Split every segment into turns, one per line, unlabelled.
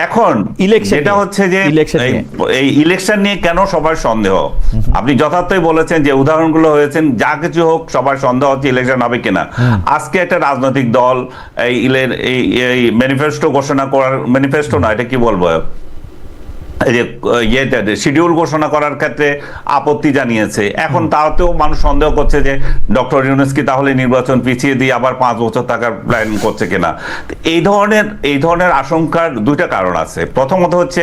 এখন যেটা হচ্ছে যে এই ইলেকশন নিয়ে কেন সবার সন্দেহ, আপনি যথার্থই বলেছেন যে উদাহরণগুলো হয়েছেন, যা কিছু হোক সবার সন্দেহ হচ্ছে ইলেকশন হবে কিনা। আজকে একটা রাজনৈতিক দল এই ম্যানিফেস্টো ঘোষণা করার, ম্যানিফেস্টো না এটা কি বলবো, এই যে শিডিউল ঘোষণা করার ক্ষেত্রে আপত্তি জানিয়েছে। এখন তাতেও মানুষ সন্দেহ করছে যে ডক্টর ইউনূস কি তাহলে নির্বাচন পিছিয়ে দিয়ে আবার 5 বছর থাকার প্ল্যান করছে কিনা। এই ধরনের আশঙ্কার দুইটা কারণ আছে। প্রথমত হচ্ছে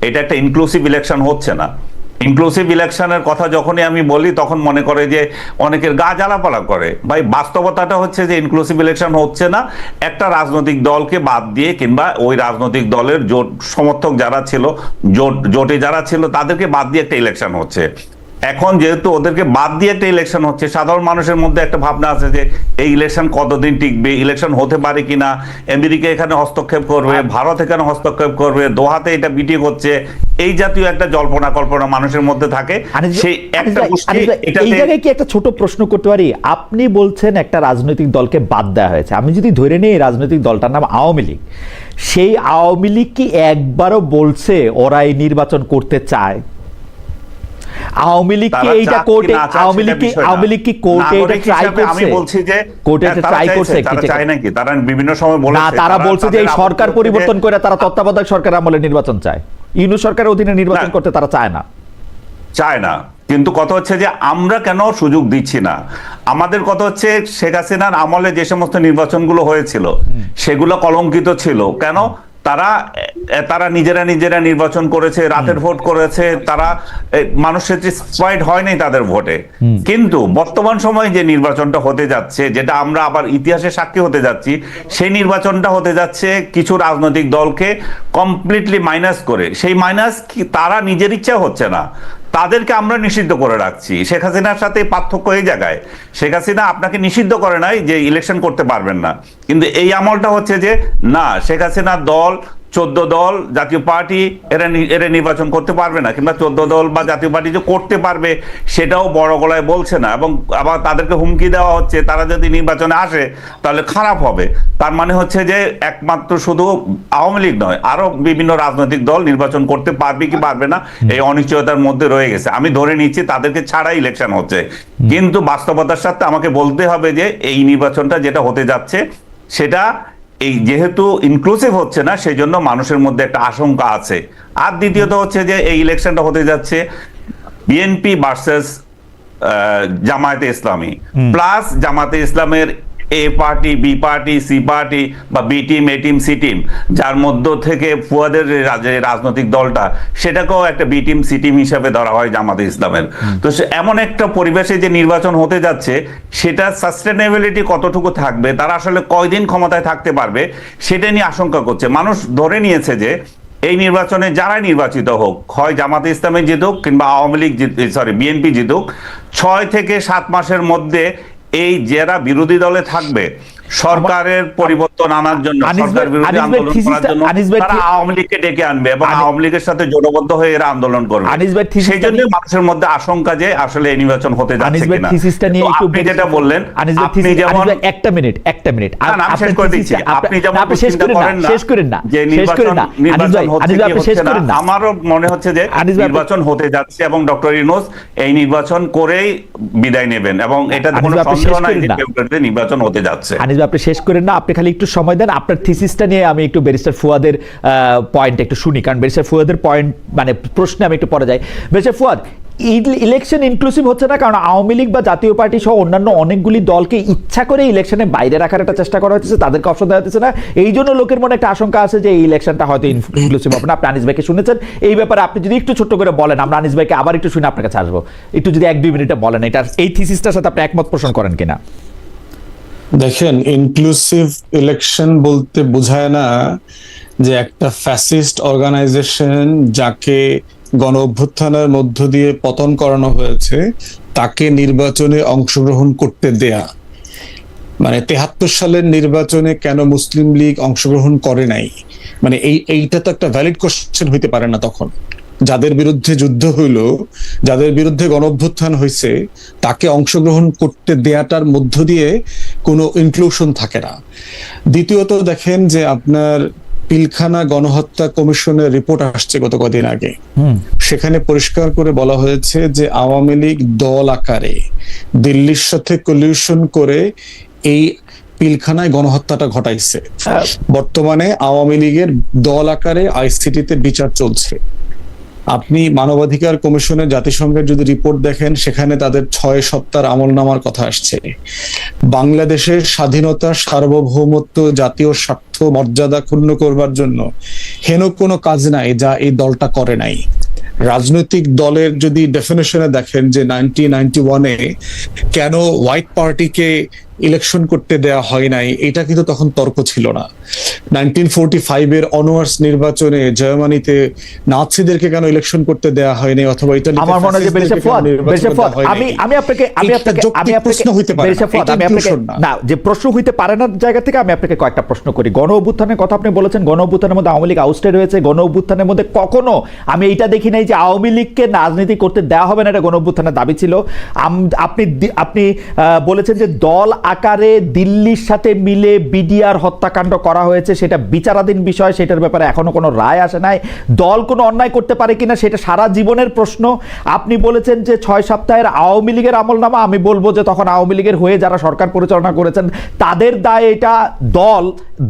এটা একটা ইনক্লুসিভ ইলেকশন হচ্ছে না। ইনক্লুসিভ ইলেকশনের কথা যখনই আমি বলি তখন মনে করে যে অনেকের গা জ্বালাপালা করে। ভাই বাস্তবতাটা হচ্ছে যে ইনক্লুসিভ ইলেকশন হচ্ছে না, একটা রাজনৈতিক দলকে বাদ দিয়ে কিংবা ওই রাজনৈতিক দলের জোট সমর্থক যারা ছিল, জোটে যারা ছিল তাদেরকে বাদ দিয়ে একটা ইলেকশন হচ্ছে। এখন যেহেতু ওদেরকে বাদ দিয়ে একটা ইলেকশন হচ্ছে, সাধারণ মানুষের মধ্যে একটা ভাবনা আছে যে এই ইলেকশন কতদিন টিকবে, ইলেকশন হতে পারে কিনা, আমেরিকা এখানে হস্তক্ষেপ করবে, ভারত এখানে হস্তক্ষেপ করবে, দোহাতে এটা মিটিং হচ্ছে, এই জাতীয় একটা জল্পনা কল্পনা মানুষের মধ্যে থাকে। সেই একটা
এই জায়গায় কি একটা ছোট প্রশ্ন করতে পারি? আপনি বলছেন একটা রাজনৈতিক দলকে বাদ দেওয়া হয়েছে, আমি যদি ধরে নিই রাজনৈতিক দলটার নাম আওয়ামী লীগ, সেই আওয়ামী লীগ কি একবারও বলছে ওরা এই নির্বাচন করতে চায়? আওয়ামী লীগ কি এইটা কোর্টে, আওয়ামী লীগ কি কোর্টে এটা ট্রাই করছে?
আমি বলছি যে
কোর্টে এটা ট্রাই করছে
কি চায় নাকি? তারা বিভিন্ন সময় বলেছে
না, তারা বলছে যে এই সরকার পরিবর্তন করে তারা তত্ত্বাবধায়ক সরকার আমলে নির্বাচন চায়, ইউনূস সরকারের অধীনে নির্বাচন করতে তারা চায় না।
কিন্তু কথা হচ্ছে যে আমরা কেন সুযোগ দিচ্ছি না? আমাদের কথা হচ্ছে শেখ হাসিনার আমলে যে সমস্ত নির্বাচনগুলো হয়েছিল সেগুলো কলঙ্কিত ছিল। কেন? তারা নিজেরা নির্বাচন করেছে, রাতের ভোট করেছে, তারা মানুষ স্যাটিসফাইড হয় নাই তাদের ভোটে। কিন্তু বর্তমান সময়ে যে নির্বাচনটা হতে যাচ্ছে, যেটা আমরা আবার ইতিহাসে সাক্ষী হতে যাচ্ছি, সেই নির্বাচনটা হতে যাচ্ছে কিছু রাজনৈতিক দলকে কমপ্লিটলি মাইনাস করে। সেই মাইনাস তারা নিজের ইচ্ছা হচ্ছে না, তাদেরকে আমরা নিষিদ্ধ করে রাখছি। শেখ হাসিনার সাথে পার্থক্য এই জায়গায়, শেখ হাসিনা আপনাকে নিষিদ্ধ করে নাই যে ইলেকশন করতে পারবেন না, কিন্তু এই আমলটা হচ্ছে যে না, শেখ হাসিনার দল 14 দল জাতীয় পার্টি এরা নির্বাচন করতে পারবে না, কিংবা 14 দল বা জাতীয় পার্টি যে করতে পারবে সেটাও বড় গলায় বলছে না, এবং আবার তাদেরকে হুমকি দেওয়া হচ্ছে তারা যদি নির্বাচনে আসে তাহলে খারাপ হবে। তার মানে হচ্ছে যে একমাত্র শুধু আওয়ামী লীগ নয়, আরো বিভিন্ন রাজনৈতিক দল নির্বাচন করতে পারবে কি পারবে না এই অনিশ্চয়তার মধ্যে রয়ে গেছে। আমি ধরে নিচ্ছি তাদেরকে ছাড়াই ইলেকশন হচ্ছে, কিন্তু বাস্তবতার সাথে আমাকে বলতে হবে যে এই নির্বাচনটা যেটা হতে যাচ্ছে সেটা এই যেহেতু ইনক্লুসিভ হচ্ছে না, সেই জন্য মানুষের মধ্যে একটা আশঙ্কা আছে। আর দ্বিতীয়ত হচ্ছে যে এই ইলেকশনটা হতে যাচ্ছে বিএনপি ভার্সেস জামায়াতে ইসলামী, প্লাস জামায়াতে ইসলামের A party, B party, C party বা B team, A team, C team, যার মধ্য থেকে ফুয়াদের রাজনৈতিক দলটা সেটাকেও একটা বি টিম, সি টিম হিসাবে ধরা হয় জামাতে ইসলামের। তো এমন একটা পরিবেশে যে নির্বাচন হতে যাচ্ছে সেটা সাস্টেনেবিলিটি কতটুকু থাকবে, তারা আসলে কয়দিন ক্ষমতায় থাকতে পারবে, সেটা নিয়ে আশঙ্কা করছে মানুষ। ধরে নিয়েছে যে এই নির্বাচনে যারা নির্বাচিত হোক, হয় জামাতে ইসলামী জিতুক কিংবা আওয়ামী লীগ বিএনপি জিতুক, 6 থেকে 7 মাসের মধ্যে এই যারা বিরোধী দলে থাকবে সরকারের পরিবর্তন আনার জন্য, সরকার বিরোধী আন্দোলন করার জন্য তারা আওয়ামী লীগকে ডেকে আনবে এবং আওয়ামী লীগের সাথে জোটবদ্ধ হয়ে এরা আন্দোলন করবে। সেই জন্য মানুষের মধ্যে আশঙ্কা যে আসলে এই নির্বাচন হতে যাচ্ছে কিনা। আপনি যেটা বললেন, আপনি যেমন একটা মিনিট আমি শেষ করে দিচ্ছি, আপনি যেমন চিন্তা করেন না যে নির্বাচন হচ্ছে না, আমারও মনে হচ্ছে যে নির্বাচন হতে যাচ্ছে এবং ডক্টর ইউনূস এই নির্বাচন করেই বিদায় নেবেন, এবং এটা কোনো সন্দেহ নাই যে ফেব্রুয়ারিতে নির্বাচন হতে যাচ্ছে।
আপনি শেষ করেন না, আপনি খালি একটু সময় দেন। আপনার থিসিসটা নিয়ে আমি একটু ব্যারিস্টার ফুয়াদের পয়েন্ট একটু শুনি, কারণ ব্যারিস্টার ফুয়াদের পয়েন্ট মানে প্রশ্নে আমি একটু পরে যাই। ব্যারিস্টার ফুয়াদ, ইলেকশন ইনক্লুসিভ হচ্ছে না কারণ আওয়ামী লীগ বা জাতীয় পার্টি সহ অন্যান্য অনেকগুলি দলকে ইচ্ছা করে ইলেকশনে বাইরে রাখার একটা চেষ্টা করা হচ্ছে, তাদেরকে অপশন দেওয়া হচ্ছে না। এই জন্য লোকের মনে একটা আশঙ্কা আছে যে এই ইলেকশনটা হয়তো ইনক্লুসিভ হবে না। আপনি আনিস ভাইকে শুনেছেন এই ব্যাপারে, আপনি যদি একটু ছোট্ট করে বলেন, আমরা আনিস ভাইকে আবার একটু শুনে আপনার কাছে আসবো, একটু যদি 1-2 মিনিটে বলেন এটা এই থিসিসটার সাথে আপনি একমত পোষণ করেন কিনা।
দেখেন, ইনক্লুসিভ ইলেকশন বলতে বোঝায় না যে একটা ফ্যাসিস্ট অর্গানাইজেশন যাকে গণ অভ্যুত্থানের মধ্য দিয়ে পতন করানো হয়েছে তাকে নির্বাচনে অংশগ্রহণ করতে দেয়া। মানে 73 সালের নির্বাচনে কেন মুসলিম লীগ অংশগ্রহণ করে নাই, মানে এইটা তো একটা ভ্যালিড কোশ্চেন হইতে পারে না। তখন যাদের বিরুদ্ধে যুদ্ধ হইল, যাদের বিরুদ্ধে গণঅভ্যুত্থান হয়েছে, তাকে অংশগ্রহণ করতে দেয়াটার মধ্য দিয়ে কোনো ইনক্লুশন থাকে না। দ্বিতীয়ত দেখেন যে আপনার পিলখানা গণহত্যা কমিশনের রিপোর্ট আসছে গত কদিন আগে। সেখানে পরিষ্কার করে বলা হয়েছে যে আওয়ামী লীগ দল আকারে দিল্লির সাথে কলিউশন করে এই পিলখানায় গণহত্যাটা ঘটাইছে। বর্তমানে আওয়ামী লীগের দল আকারে আইসিটিতে বিচার চলছে। আপনি মানবাধিকার কমিশনের জাতিসংঘের যদি রিপোর্ট দেখেন, সেখানে তাদের 6 সপ্তাহের আমলনামার কথা আসছে। বাংলাদেশের স্বাধীনতা, সার্বভৌমত্ব, জাতীয় স্বার্থ, মর্যাদা ক্ষুণ্ণ করবার জন্য হেন কোনো কাজ নাই যা এই দলটা করে নাই। রাজনৈতিক দলের যদি ডেফিনেশনে দেখেন যে 1991-এ কেন হোয়াইট পার্টিকে ইলেকশন করতে দেয়া হয় নাই, এটা কিন্তু তখন তর্ক ছিল না। 1945-এর অনওয়ার্স নির্বাচনে জার্মানিতে নাৎসিদেরকে কেন ইলেকশন করতে দেয়া হয়নি, অথবা ইতালিতে
আমার মনে হয় যে বেরিসা ফুয়াদ, আমি আপনাকে না, যে প্রশ্ন হইতে পারে না জায়গা থেকে আমি আপনাকে কয়েকটা প্রশ্ন করি। গণ অভ্যুত্থানের কথা আপনি বলেছেন, গণ অভ্যুত্থানের মধ্যে আওয়ামী লীগ আউস্টেড হয়েছে। গণ অভ্যুত্থানের মধ্যে কখনো আমি এইটা দেখি নাই যে আওয়ামী লীগকে রাজনীতি করতে দেওয়া হবে না, এটা গণ অভ্যুত্থানের দাবি ছিল। আপনি বলেছেন যে দল আকারে দিল্লির সাথে মিলে বিডিআর হত্যাকাণ্ড করা হয়েছে, সেটা বিচারাধীন বিষয়, সেটার ব্যাপারে এখনো কোনো রায় আসে নাই। দল কোনো অন্যায় করতে পারে কিনা সেটা সারা জীবনের প্রশ্ন। আপনি বলেছেন যে 6 সপ্তাহের আওয়ামী লীগের আমলনামা, আমি বলবো যে তখন আওয়ামী লীগের হয়ে যারা সরকার পরিচালনা করেছেন তাদের দায় এটা।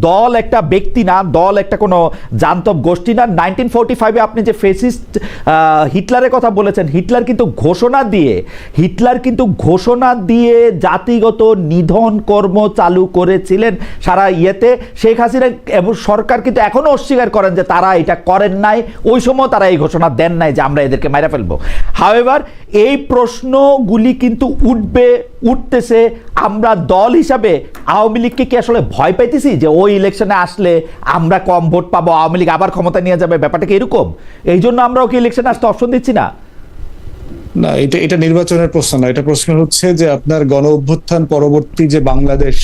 দল একটা ব্যক্তি না, দল একটা কোনো জান্তব গোষ্ঠী না। 1945-এ আপনি যে ফেসিস্ট হিটলারের কথা বলেছেন, হিটলার কিন্তু ঘোষণা দিয়ে জাতিগত নিধন কর্ম চালু করেছিলেন সারা ইয়েতে। শেখ হাসিনা এবং সরকার কিন্তু এখনো অস্বীকার করেন যে তারা এটা করেন নাই, ওই সময় তারা এই ঘোষণা দেন নাই যে আমরা এদেরকে মাইরা ফেলবো। হাওয়েভার এই প্রশ্নগুলি কিন্তু উঠতেছে। আমরা দল হিসাবে আওয়ামী লীগকে কি আসলে ভয় পাইতেছি যে ওই ইলেকশনে আসলে আমরা কম ভোট পাবো, আওয়ামী লীগ আবার ক্ষমতা নিয়ে যাবে, ব্যাপারটা কি এরকম? এই জন্য আমরা ওকে ইলেকশনে আসতে অপশন দিচ্ছি না?
না, এটা নির্বাচনের প্রশ্ন না। এটা প্রশ্ন হচ্ছে যে আপনার গণ অভ্যুত্থান পরবর্তী যে বাংলাদেশ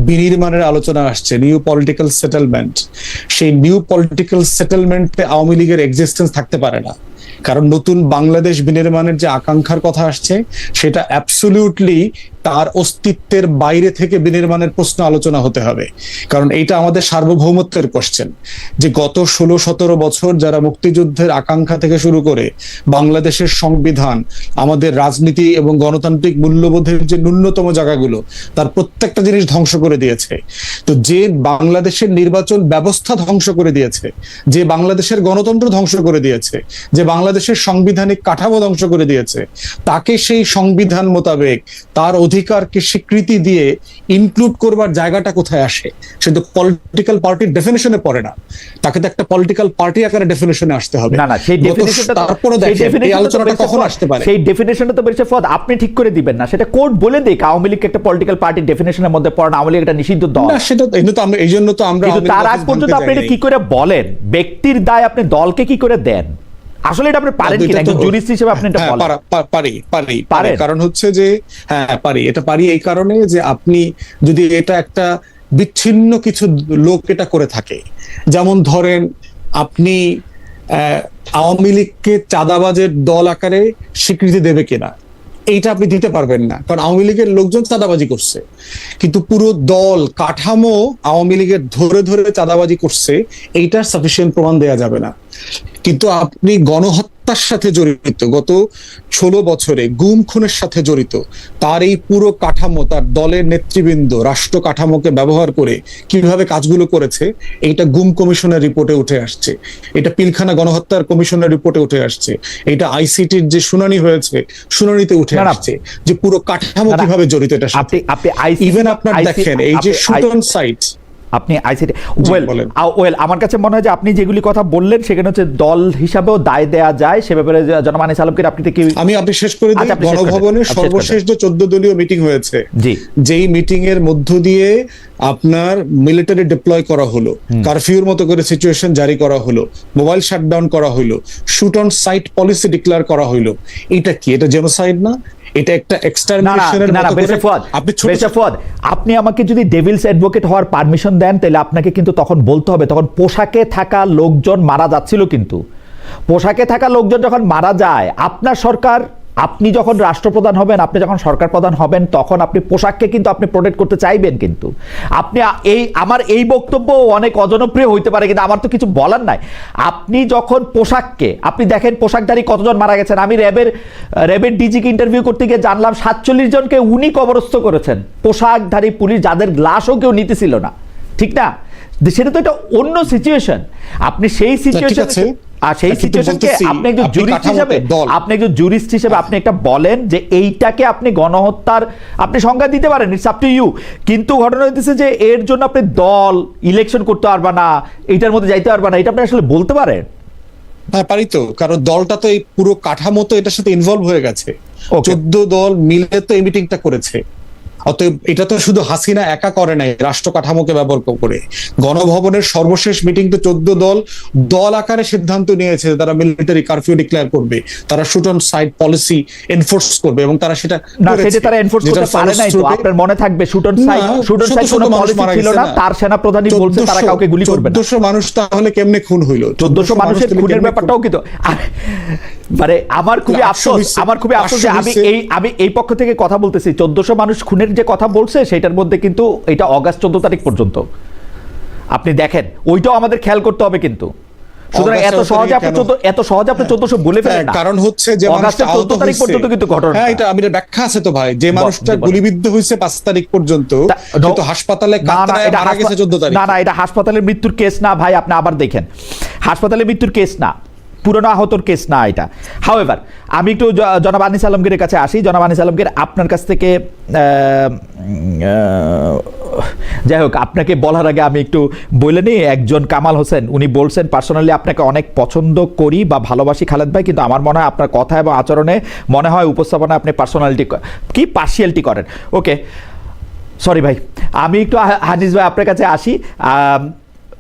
বিনির্মাণের আলোচনা আসছে, নিউ পলিটিক্যাল সেটেলমেন্ট, সেই নিউ পলিটিক্যাল সেটেলমেন্টে আওয়ামী লীগের এক্সিস্টেন্স থাকতে পারে না। কারণ নতুন বাংলাদেশ বিনির্মাণের যে আকাঙ্ক্ষার কথা আসছে, সেটা অ্যাবসলিউটলি তার অস্তিত্বের বাইরে থেকে বিনির্মাণের প্রশ্ন আলোচনা হতে হবে। কারণ এইটা আমাদের সার্বভৌমত্বের কোশ্চেন, যে গত 16-17 বছর যারা মুক্তিযুদ্ধের আকাঙ্ক্ষা থেকে শুরু করে বাংলাদেশের সংবিধান, আমাদের রাজনীতি এবং গণতান্ত্রিক মূল্যবোধের যে ন্যূনতম জায়গাগুলো, তার প্রত্যেকটা জিনিস ধ্বংস করে দিয়েছে। তো যে বাংলাদেশের নির্বাচন ব্যবস্থা ধ্বংস করে দিয়েছে, যে বাংলাদেশের গণতন্ত্র ধ্বংস করে দিয়েছে, যে বাংলাদেশের সাংবিধানিক কাঠামো ধ্বংস করে দিয়েছে, তাকে সেই সংবিধান মোতাবেক তার অধিকারকে স্বীকৃতি দিয়ে ইনক্লুড করবার জায়গাটা কোথায় আসে? সে তো পলিটিক্যাল পার্টির ডেফিনেশনে পড়ে না, তাকে তো একটা পলিটিক্যাল পার্টি আকারে ডেফিনেশনে আসতে হবে।
না, সেই ডেফিনেশনটা
তারপরে দেখেন এই আলোচনাটা কখন আসতে পারে।
সেই ডেফিনেশনটা তো বেরিসা ফুয়াদ আপনি ঠিক করে দিবেন না, সেটা কোর্ট বলে দেখ আওয়ামী লীগ একটা পলিটিক্যাল পার্টির ডেফিনেশনের মধ্যে পড়ে না, আওয়ামী লীগ একটা নিষিদ্ধ দল।
না, সেটা তো আমরা এই জন্য তো আমরা
তার আগ পর্যন্ত আপনি এটা কি করে বলেন? ব্যক্তির দায় আপনি দলকে কি করে দেন? আসলে এটা আপনি পারেন কিনা একজন জুরিস্ট হিসেবে আপনি এটা বলেন?
পারি। কারণ হচ্ছে যে পারি এই কারণে যে আপনি যদি এটা একটা বিচ্ছিন্ন কিছু লোক এটা করে থাকে, যেমন ধরেন আপনি আওয়ামী লীগকে চাঁদাবাজের দল আকারে স্বীকৃতি দেবে কিনা, এইটা আপনি দিতে পারবেন না। কারণ আওয়ামী লীগের লোকজন চাঁদাবাজি করছে, কিন্তু পুরো দল কাঠামো আওয়ামী লীগের ধরে ধরে চাঁদাবাজি করছে, এইটার সাফিসিয়েন্ট প্রমাণ দেয়া যাবে না। কিন্তু আপনি গণহত্যার সাথে জড়িত, গত 16 বছরে গুম খুনের সাথে জড়িত, তার এই পুরো কাঠামো, তার দলের নেতৃবৃন্দ রাষ্ট্র কাঠামোকে ব্যবহার করে কিভাবে কাজগুলো করেছে, এইটা গুম কমিশনের রিপোর্টে উঠে আসছে, এটা পিলখানা গণহত্যার কমিশনের রিপোর্টে উঠে আসছে, এটা আইসিটির যে শুনানি হয়েছে শুনানিতে উঠে আসছে, যে পুরো কাঠামো কিভাবে জড়িত এটার সাথে। ইভেন আপনার দেখেন এই যে শুট অন সাইট,
আপনি আইসিটি ওয়েল আমার কাছে মনে হয় যে আপনি যেগুলি কথা বললেন সেখানে হচ্ছে দল হিসাবেও দায় দেয়া যায়, সে ব্যাপারে জনাব আনিস আলমগীর আপনি থেকে
আপনি শেষ করে দিই। গণভবনের সর্বশেষ যে 14 দলীয় মিটিং হয়েছে, যেই মিটিং এর মধ্য দিয়ে আপনার মিলিটারি ডিপ্লয় করা হলো, কারফিউর মতো করে সিচুয়েশন জারি করা হলো, মোবাইল শাটডাউন করা হলো, shoot on site policy declare করা হলো, এটা কি? এটা জেনোসাইড না? এটা একটা এক্সটারমিনেশনের মতো করে
আপনি আমাকে যদি ডেভিলস অ্যাডভোকেট হওয়ার পারমিশন দেন, তাহলে আপনাকে কিন্তু তখন বলতে হবে তখন পোশাকে থাকা লোকজন মারা যাচ্ছিল, কিন্তু পোশাকে থাকা লোকজন যখন মারা যায় আপনার সরকার আপনি যখন রাষ্ট্রপ্রধান হবেন, আপনি যখন সরকার প্রধান হবেন, তখন আপনি পোশাককে কিন্তু আপনি প্রোটেক্ট করতে চাইবেন। কিন্তু আপনি আমার এই বক্তব্য অনেক অজনপ্রিয় হইতে পারে, কিন্তু আমার তো কিছু বলার নাই। আপনি যখন পোশাককে, আপনি দেখেন পোশাকধারী কতজন মারা গেছেন। আমি র্যাবের ডিজিকে ইন্টারভিউ করতে গিয়ে জানলাম 47 জনকে উনি কবরস্থ করেছেন, পোশাকধারী পুলিশ, যাদের গ্লাসও কেউ নিতেছিল না। ঠিক না? সেটা তো একটা অন্য সিচুয়েশন। আপনি সেই সিচুয়েশন, আর সেই সিচুয়েশনকে আপনি একজন জুরিস্ট হিসেবে, আপনি একটা বলেন যে এইটাকে আপনি গণহত্যার আপনি সংজ্ঞা দিতে পারেন, ইটস আপ টু ইউ। কিন্তু ঘটনা হইতেছে যে এর জন্য আপনি দল ইলেকশন করতে পারবা না, এইটার মধ্যে যাইতে পারবা না, এটা আপনি আসলে বলতে পারেন?
হ্যাঁ পারি তো, কারণ দলটা তো এই পুরো কাঠামো তো এটার সাথে ইনভলভ হয়ে গেছে। 14 দল মিলে তো এই মিটিংটা করেছে। অতএব এটা তো শুধু হাসিনা একা করে নাই, রাষ্ট্র কাঠামোকে ব্যবহার করে। গণভবনের সর্বশেষ মিটিং তো 14 দল আকারে সিদ্ধান্ত নিয়েছে তারা মিলিটারি কারফিউ ডিক্লেয়ার করবে, তারা shoot on site policy enforce করবে, এবং তারা সেটা
না, সেটা তারা এনফোর্স করতে পারে নাই। তো আপনার মনে থাকবে শুট অন সাইট কোনো পলিসি ছিল না, তার সেনাপ্রধানই বলছে তারা কাউকে গুলি করবে না।
1400 মানুষ তাহলে কেমনে খুন হইলো?
1400 মানুষের খুনের ব্যাপারটাও কিন্তু মানে আমার খুবই আফসোস যে আমি এই পক্ষ থেকে কথা বলতেছি। 1400 মানুষ খুনের যে কথা বলছে সেটার মধ্যে কিন্তু এটা অগাস্ট 14 তারিখ পর্যন্ত আপনি দেখেন, ওইটাও আমাদের খেয়াল করতে হবে। কিন্তু সুতরাং এত সহজে আপনি 1400 বলে ফেলেন না,
কারণ হচ্ছে যে
অগাস্টের 14 তারিখ পর্যন্ত কিন্তু ঘটনা।
হ্যাঁ, এটা আমাদের ব্যাখ্যা আছে তো ভাই, যে মানুষটা গুলিবিদ্ধ হয়েছে 5 তারিখ পর্যন্ত, কিন্তু হাসপাতালে কাতরায় মারা গেছে 14 তারিখ।
না, এটা হাসপাতালের মৃত্যুর কেস না ভাই, আপনি আবার দেখেন, হাসপাতালের মৃত্যুর কেস না, পুরনো আহতর কেস না এটা। হাউএভার, আমি একটু জনাব আনিস আলমগীরের কাছে আসি। জনাব আনিস আলমগীর, আপনার কাছ থেকে যাই হোক, আপনাকে বলার আগে আমি একটু বলে নিই। একজন কামাল হোসেন, উনি বলছেন পার্সোনালি আপনাকে অনেক পছন্দ করি বা ভালোবাসি খালেদ ভাই, কিন্তু আমার মনে হয় আপনার কথা এবং আচরণে মনে হয় উপস্থাপনা আপনি পার্সিয়ালিটি করেন। ওকে, সরি ভাই, আমি একটু হানিস ভাই আপনার কাছে আসি।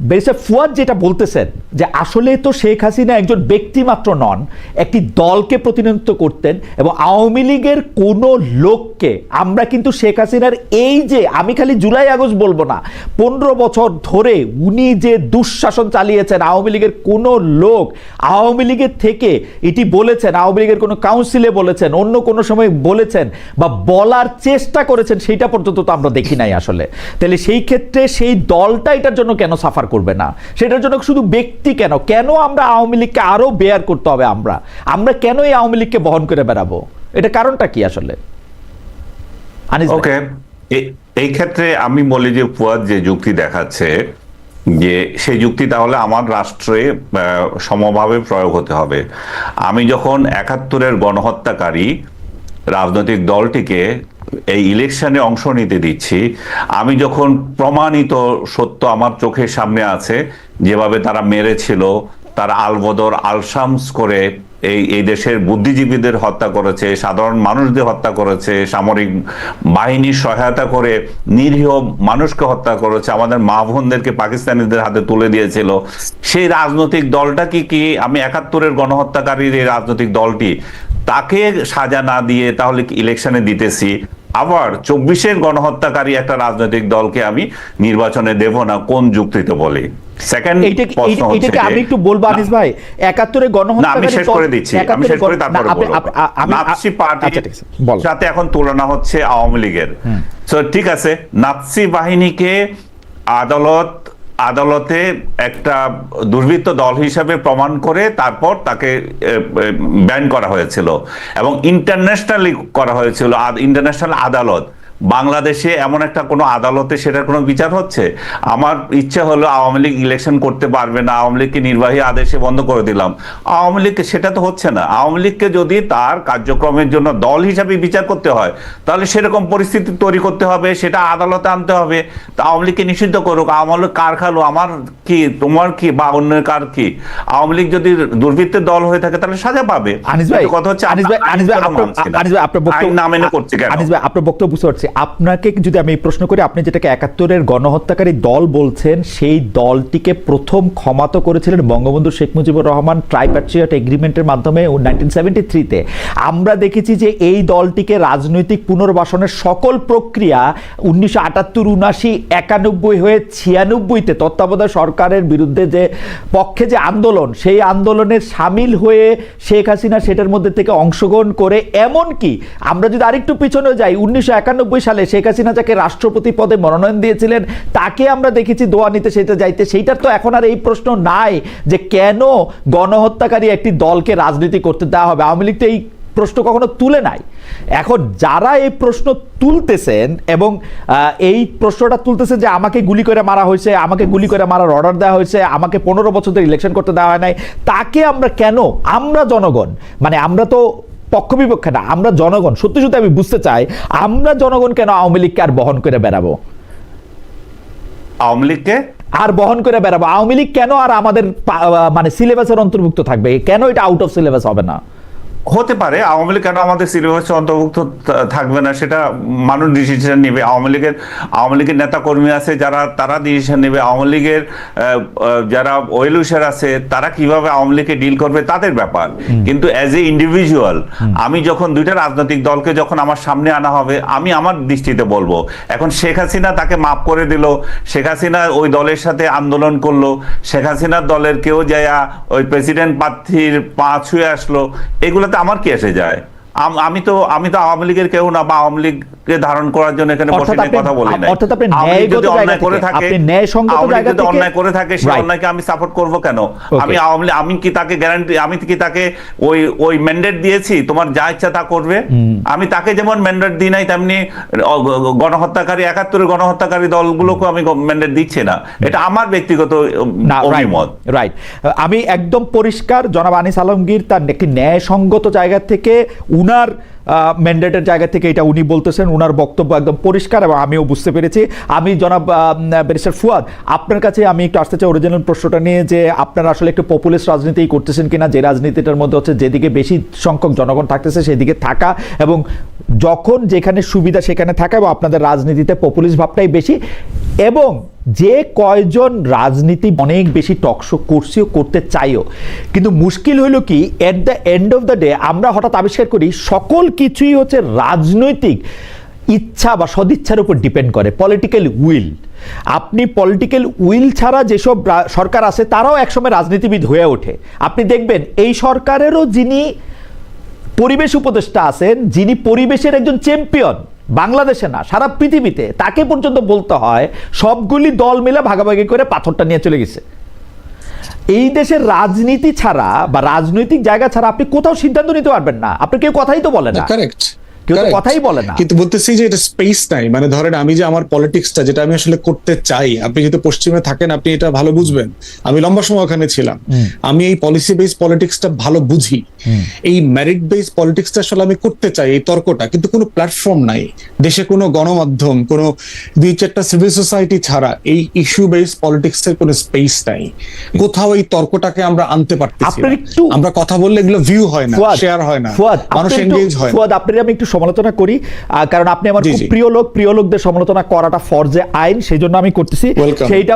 ব্যারিস্টার ফুয়াদ যেটা বলতেছেন যে আসলে তো শেখ হাসিনা একজন ব্যক্তি মাত্র নন, একটি দলকে প্রতিনিধিত্ব করতেন, এবং আওয়ামী লীগের কোনো লোককে আমরা কিন্তু শেখ হাসিনার এই যে, আমি খালি জুলাই আগস্ট বলবো না, 15 বছর ধরে উনি যে দুঃশাসন চালিয়েছেন, আওয়ামী লীগের কোনো লোক আওয়ামী লীগের থেকে এটি বলেছেন, আওয়ামী লীগের কোনো কাউন্সিলে বলেছেন, অন্য কোনো সময় বলেছেন বা বলার চেষ্টা করেছেন, সেইটা পর্যন্ত তো আমরা দেখি নাই আসলে। তাহলে সেই ক্ষেত্রে সেই দলটা এটার জন্য কেন সাফার করবে না? সেটার জন্য শুধু ব্যক্তি কেন আমরা আওয়ামী লীগকে আরো বেয়ার করতে হবে? আমরা কেন এই আওয়ামী লীগকে বহন করে বেড়াবো? এটা কারণটা কি আসলে?
ওকে, এই ক্ষেত্রে আমি বলি যে ফুয়াদ যে যুক্তি দেখাচ্ছে, যে সেই যুক্তি তাহলে আমার রাষ্ট্রে সমভাবে প্রয়োগ হতে হবে। আমি যখন 71-এর গণহত্যাকারী রাজনৈতিক দলটিকে এই ইলেকশনে অংশ নিতে দিচ্ছি, আমি যখন প্রমাণিত সত্য আমার চোখের সামনে আছে, যেভাবে তারা মেরেছিল, তারা আলবদর আলশামস করে এই দেশের বুদ্ধিজীবীদের হত্যা করেছে, সাধারণ মানুষদের হত্যা করেছে, সামরিক বাহিনীর সহায়তা করে নিরীহ মানুষকে হত্যা করেছে, আমাদের মা বোনদেরকে পাকিস্তানিদের হাতে তুলে দিয়েছিল, সেই রাজনৈতিক দলটা কি আমি 71-এর গণহত্যাকারীর এই রাজনৈতিক দলটি তাকে সাজা না দিয়ে তাহলে ইলেকশনে দিতেছি, আবার 24-এর গণহত্যাকারী একটা রাজনৈতিক দলকে আমি নির্বাচনে দেব না, কোন যুক্তিতে বলি? সেকেন্ড প্রশ্ন হচ্ছে,
আমি একটু বলবো আনিস ভাই, 71-এর গণহত্যাকারী,
আমি শেষ করে দিচ্ছি, আমি শেষ করে তারপরে বলবো। নাৎসি পার্টির সাথে এখন তুলনা হচ্ছে আওয়ামী লীগের। সো ঠিক আছে, নাৎসি বাহিনীকে আদালতে একটা দুর্বৃত্ত দল হিসাবে প্রমাণ করে তারপর তাকে ব্যান করা হয়েছিল, এবং ইন্টারন্যাশনালি করা হয়েছিল। ইন্টারন্যাশনাল আদালত, বাংলাদেশে এমন একটা কোনো আদালতে সেটার কোনো বিচার হচ্ছে? আমার ইচ্ছে হলো আওয়ামী লীগ ইলেকশন করতে পারবে না, আওয়ামী লীগকে নির্বাহী আদেশে বন্ধ করে দিলাম। আওয়ামী লীগকে সেটা তো হচ্ছে না। আওয়ামী লীগকে যদি তার কার্যক্রমের জন্য দল হিসাবে বিচার করতে হয়, তাহলে সেরকম পরিস্থিতি তৈরি করতে হবে, সেটা আদালতে আনতে হবে। তা আওয়ামী লীগকে নিষিদ্ধ করুক, আওয়ামী লীগ কার খালো, আমার কি, তোমার কি, বা অন্যের কার কি? আওয়ামী লীগ যদি দুর্বৃত্তের দল হয়ে থাকে তাহলে সাজা পাবে।
আনিস ভাই, আপনার বক্তব্য বুঝতে পারছি, রাখছি। আপনাকে যদি আমি এই প্রশ্ন করি, আপনি যেটাকে ৭১-এর গণহত্যাকারী দল বলছেন, সেই দলটিকে প্রথম ক্ষমাত করেছিলেন বঙ্গবন্ধু শেখ মুজিবুর রহমান ট্রাইপ্যাট্রিয়ট এগ্রিমেন্টের মাধ্যমে 1973-তে। আমরা দেখেছি যে এই দলটিকে রাজনৈতিক পুনর্বাসনের সকল প্রক্রিয়া 1978, 79, 91 হয়ে 96-তে তত্ত্বাবধায়ক সরকারের বিরুদ্ধে যে পক্ষে যে আন্দোলন, সেই আন্দোলনের সামিল হয়ে শেখ হাসিনা সেটার মধ্যে থেকে অংশগ্রহণ করে, এমনকি আমরা যদি আরেকটু পিছনে যাই, 1991 সালে শেখ হাসিনা যাকে রাষ্ট্রপতি পদে মনোনয়ন দিয়েছিলেন তাকে আমরা দেখেছি দোয়া নিতে সেটা যাইতে। সেইটার তো এখন আর এই প্রশ্ন নাই যে কেন গণহত্যাকারী একটি দলকে রাজনীতি করতে দেওয়া হবে। আওয়ামী লীগ তো এই প্রশ্ন কখনো তুলে নাই। এখন যারা এই প্রশ্ন তুলতেছেন এবং এই প্রশ্নটা তুলতেছেন যে আমাকে গুলি করে মারা হয়েছে, আমাকে গুলি করে মারার অর্ডার দেওয়া হয়েছে, আমাকে 15 বছর ধরে ইলেকশন করতে দেওয়া হয় নাই, তাকে আমরা কেন, আমরা জনগণ, মানে আমরা তো পক্ষ বিপক্ষে না, আমরা জনগণ, সত্যি সত্যি আমি বুঝতে চাই আমরা জনগণ কেন আওয়ামী লীগকে আর বহন করে বেড়াবো?
আওয়ামী লীগকে
আর বহন করে বেড়াবো? আওয়ামী লীগ কেন আর আমাদের মানে সিলেবাসের অন্তর্ভুক্ত থাকবে? কেন এটা আউট অফ সিলেবাস হবে না?
হতে পারে আওয়ামী লীগ কেন আমাদের সিলেবাসে অন্তর্ভুক্ত থাকবে না, সেটা মানুষ ডিসিশন নেবে। আওয়ামী লীগের নেতা কর্মী আছে যারা, তারা ডিসিশন নেবে। আওয়ামী লীগের যারা ওয়েল উইশার আছে তারা কিভাবে আওয়ামী লীগকে ডিল করবে তাদের ব্যাপার। কিন্তু অ্যাজ এ ইন্ডিভিজুয়াল আমি যখন দুইটা রাজনৈতিক দলকে যখন আমার সামনে আনা হবে, আমি আমার দৃষ্টিতে বলবো, এখন শেখ হাসিনা তাকে মাফ করে দিল, শেখ হাসিনা ওই দলের সাথে আন্দোলন করলো, শেখ হাসিনার দলের কেউ যায় ওই প্রেসিডেন্ট প্রার্থীর পা ছুঁয়ে আসলো, এগুলো আমার কি এসে যায়? আমি তো আওয়ামী লীগের কেউ না, বা আওয়ামী লীগকে ধারণ করার জন্য এখানে বসে কথা বলি না। যদি অন্যায় করে থাকে, অন্যায় করে থাকে, সেই অন্যায়কে আমি সাপোর্ট করব কেন? আমি কি তাকে গ্যারান্টি, আমি কি তাকে ওই ম্যান্ডেট দিয়েছি তোমার যা ইচ্ছা তা করবে? আমি তাকে যেমন ম্যান্ডেট দিই নাই, তেমনি গণহত্যাকারী ৭১-এর গণহত্যাকারী দলগুলোকে আমি ম্যান্ডেট দিচ্ছি না। এটা আমার ব্যক্তিগত অভিমত।
রাইট, আমি একদম পরিষ্কার, জনাব আনিস আলমগীর তার একটি ন্যায়সঙ্গত জায়গা থেকে, উনার ম্যান্ডেটের জায়গা থেকে এটা উনি বলতেছেন, উনার বক্তব্য একদম পরিষ্কার এবং আমিও বুঝতে পেরেছি। আমি জনাব ব্যারিস্টার ফুয়াদ, আপনার কাছে আমি একটু আসতে চাই অরিজিনাল প্রশ্নটা নিয়ে, যে আপনারা আসলে একটু পপুলিস্ট রাজনীতি করতেছেন কিনা, যে রাজনীতিটার মধ্যে হচ্ছে যেদিকে বেশি সংখ্যক জনগণ থাকতেছে সেদিকে থাকা, এবং যখন যেখানে সুবিধা সেখানে থাকা, এবং আপনাদের রাজনীতিতে পপুলিস্ট ভাবটাই বেশি, এবং যে কয়জন রাজনীতি অনেক বেশি টকশো করছিও, করতে চাইও, কিন্তু মুশকিল হইল কি, at the end of the day আমরা হঠাৎ আবিষ্কার করি সকল কিছুই হচ্ছে রাজনৈতিক ইচ্ছা বা সদিচ্ছার উপর ডিপেন্ড করে, পলিটিক্যাল উইল। আপনি পলিটিক্যাল উইল ছাড়া যেসব সরকার আছে তারাও একসময় রাজনীতিবিদ হয়ে ওঠে। আপনি দেখবেন এই সরকারেরও যিনি পরিবেশ উপদেষ্টা আছেন, যিনি পরিবেশের একজন চ্যাম্পিয়ন, বাংলাদেশে না সারা পৃথিবীতে, তাকে পর্যন্ত বলতে হয় সবগুলি দল মিলে ভাগাভাগি করে পাথরটা নিয়ে চলে গেছে। এই দেশের রাজনীতি ছাড়া বা রাজনৈতিক জায়গা ছাড়া আপনি কোথাও সিদ্ধান্ত নিতে পারবেন না। আপনি কেউ কথাই তো বলে না, কেউ তো কথাই বলে না।
কিন্তু বলতেছি যে এটা স্পেস নাই, মানে ধরেন আমি যে আমার পলিটিক্সটা যেটা আমি আসলে করতে চাই, আপনি যেহেতু পশ্চিমে থাকেন আপনি এটা ভালো বুঝবেন, আমি লম্বা সময় ওখানে ছিলাম, আমি এই পলিসি বেস পলিটিক্সটা ভালো বুঝি, এই মেরিট বেস পলিটিক্সটা আসলে আমি করতে চাই, এই তর্কটা, কিন্তু কোনো প্ল্যাটফর্ম নাই দেশে, কোনো গণমাধ্যম, কোনো 2-4টা সিভিল সোসাইটি ছাড়া এই ইস্যু বেস পলিটিক্সের কোনো স্পেস নাই। কোথাও এই তর্কটাকে আমরা আনতে পারতেছি না। আমরা কথা বললে এগুলো ভিউ হয় না, শেয়ার হয় না, মানুষ এনগেজ হয় না।
আপনার আমি একটু সমালোচনা করি, কারণ আপনি আমার খুব প্রিয় লোকদের সমালোচনা করাটা ফরজে আইন, সেই জন্য আমি করতেছি। সেইটা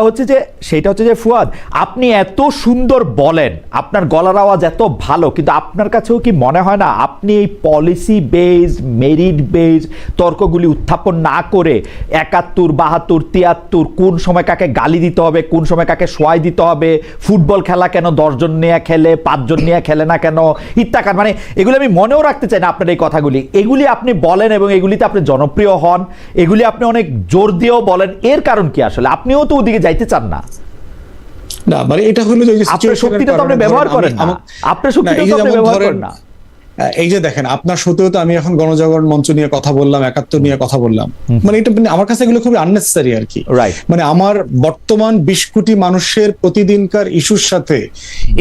হচ্ছে যে ফুয়াদ, আপনি এত সুন্দর বলেন, আপনার গলার আওয়াজ এত ভালো, কিন্তু আপনার কাছেও কি মনে হয় না আপনি এই পলিসি বেজ, মেরিট বেজ তর্কগুলি উত্থাপন না করে 71, 72, 73 কোন সময় কাকে গালি দিতে হবে, কোন সময় কাকে সোয়াই দিতে হবে, ফুটবল খেলা কেন 10 জন নিয়ে খেলে, 5 জন নিয়ে খেলে না কেন, ইত্যাকার, মানে এগুলো আমি মনেও রাখতে চাই না আপনার এই কথাগুলি, এগুলি আপনি বলেন এবং এগুলিতে আপনি জনপ্রিয় হন, এগুলি আপনি অনেক জোর দিয়েও বলেন। এর কারণ কি আসলে? আপনিও তো ওদিকে যাইতে চান না।
না, মানে এটা হলো যে
আপনার শক্তিটা তো আপনি ব্যবহার করেন না, আপনার শক্তিটা তো আপনি ব্যবহার করেন না।
এই যে দেখেন, আপনার সত্ত্বেও তো আমি এখন গণজাগরণ মঞ্চ নিয়ে কথা বললাম, 71 নিয়ে কথা বললাম, মানে এটা আমার কাছে এগুলো খুবই আননেসেসারি আর কি। মানে আমার বর্তমান 20 কোটি মানুষের প্রতিদিনকার ইস্যুর সাথে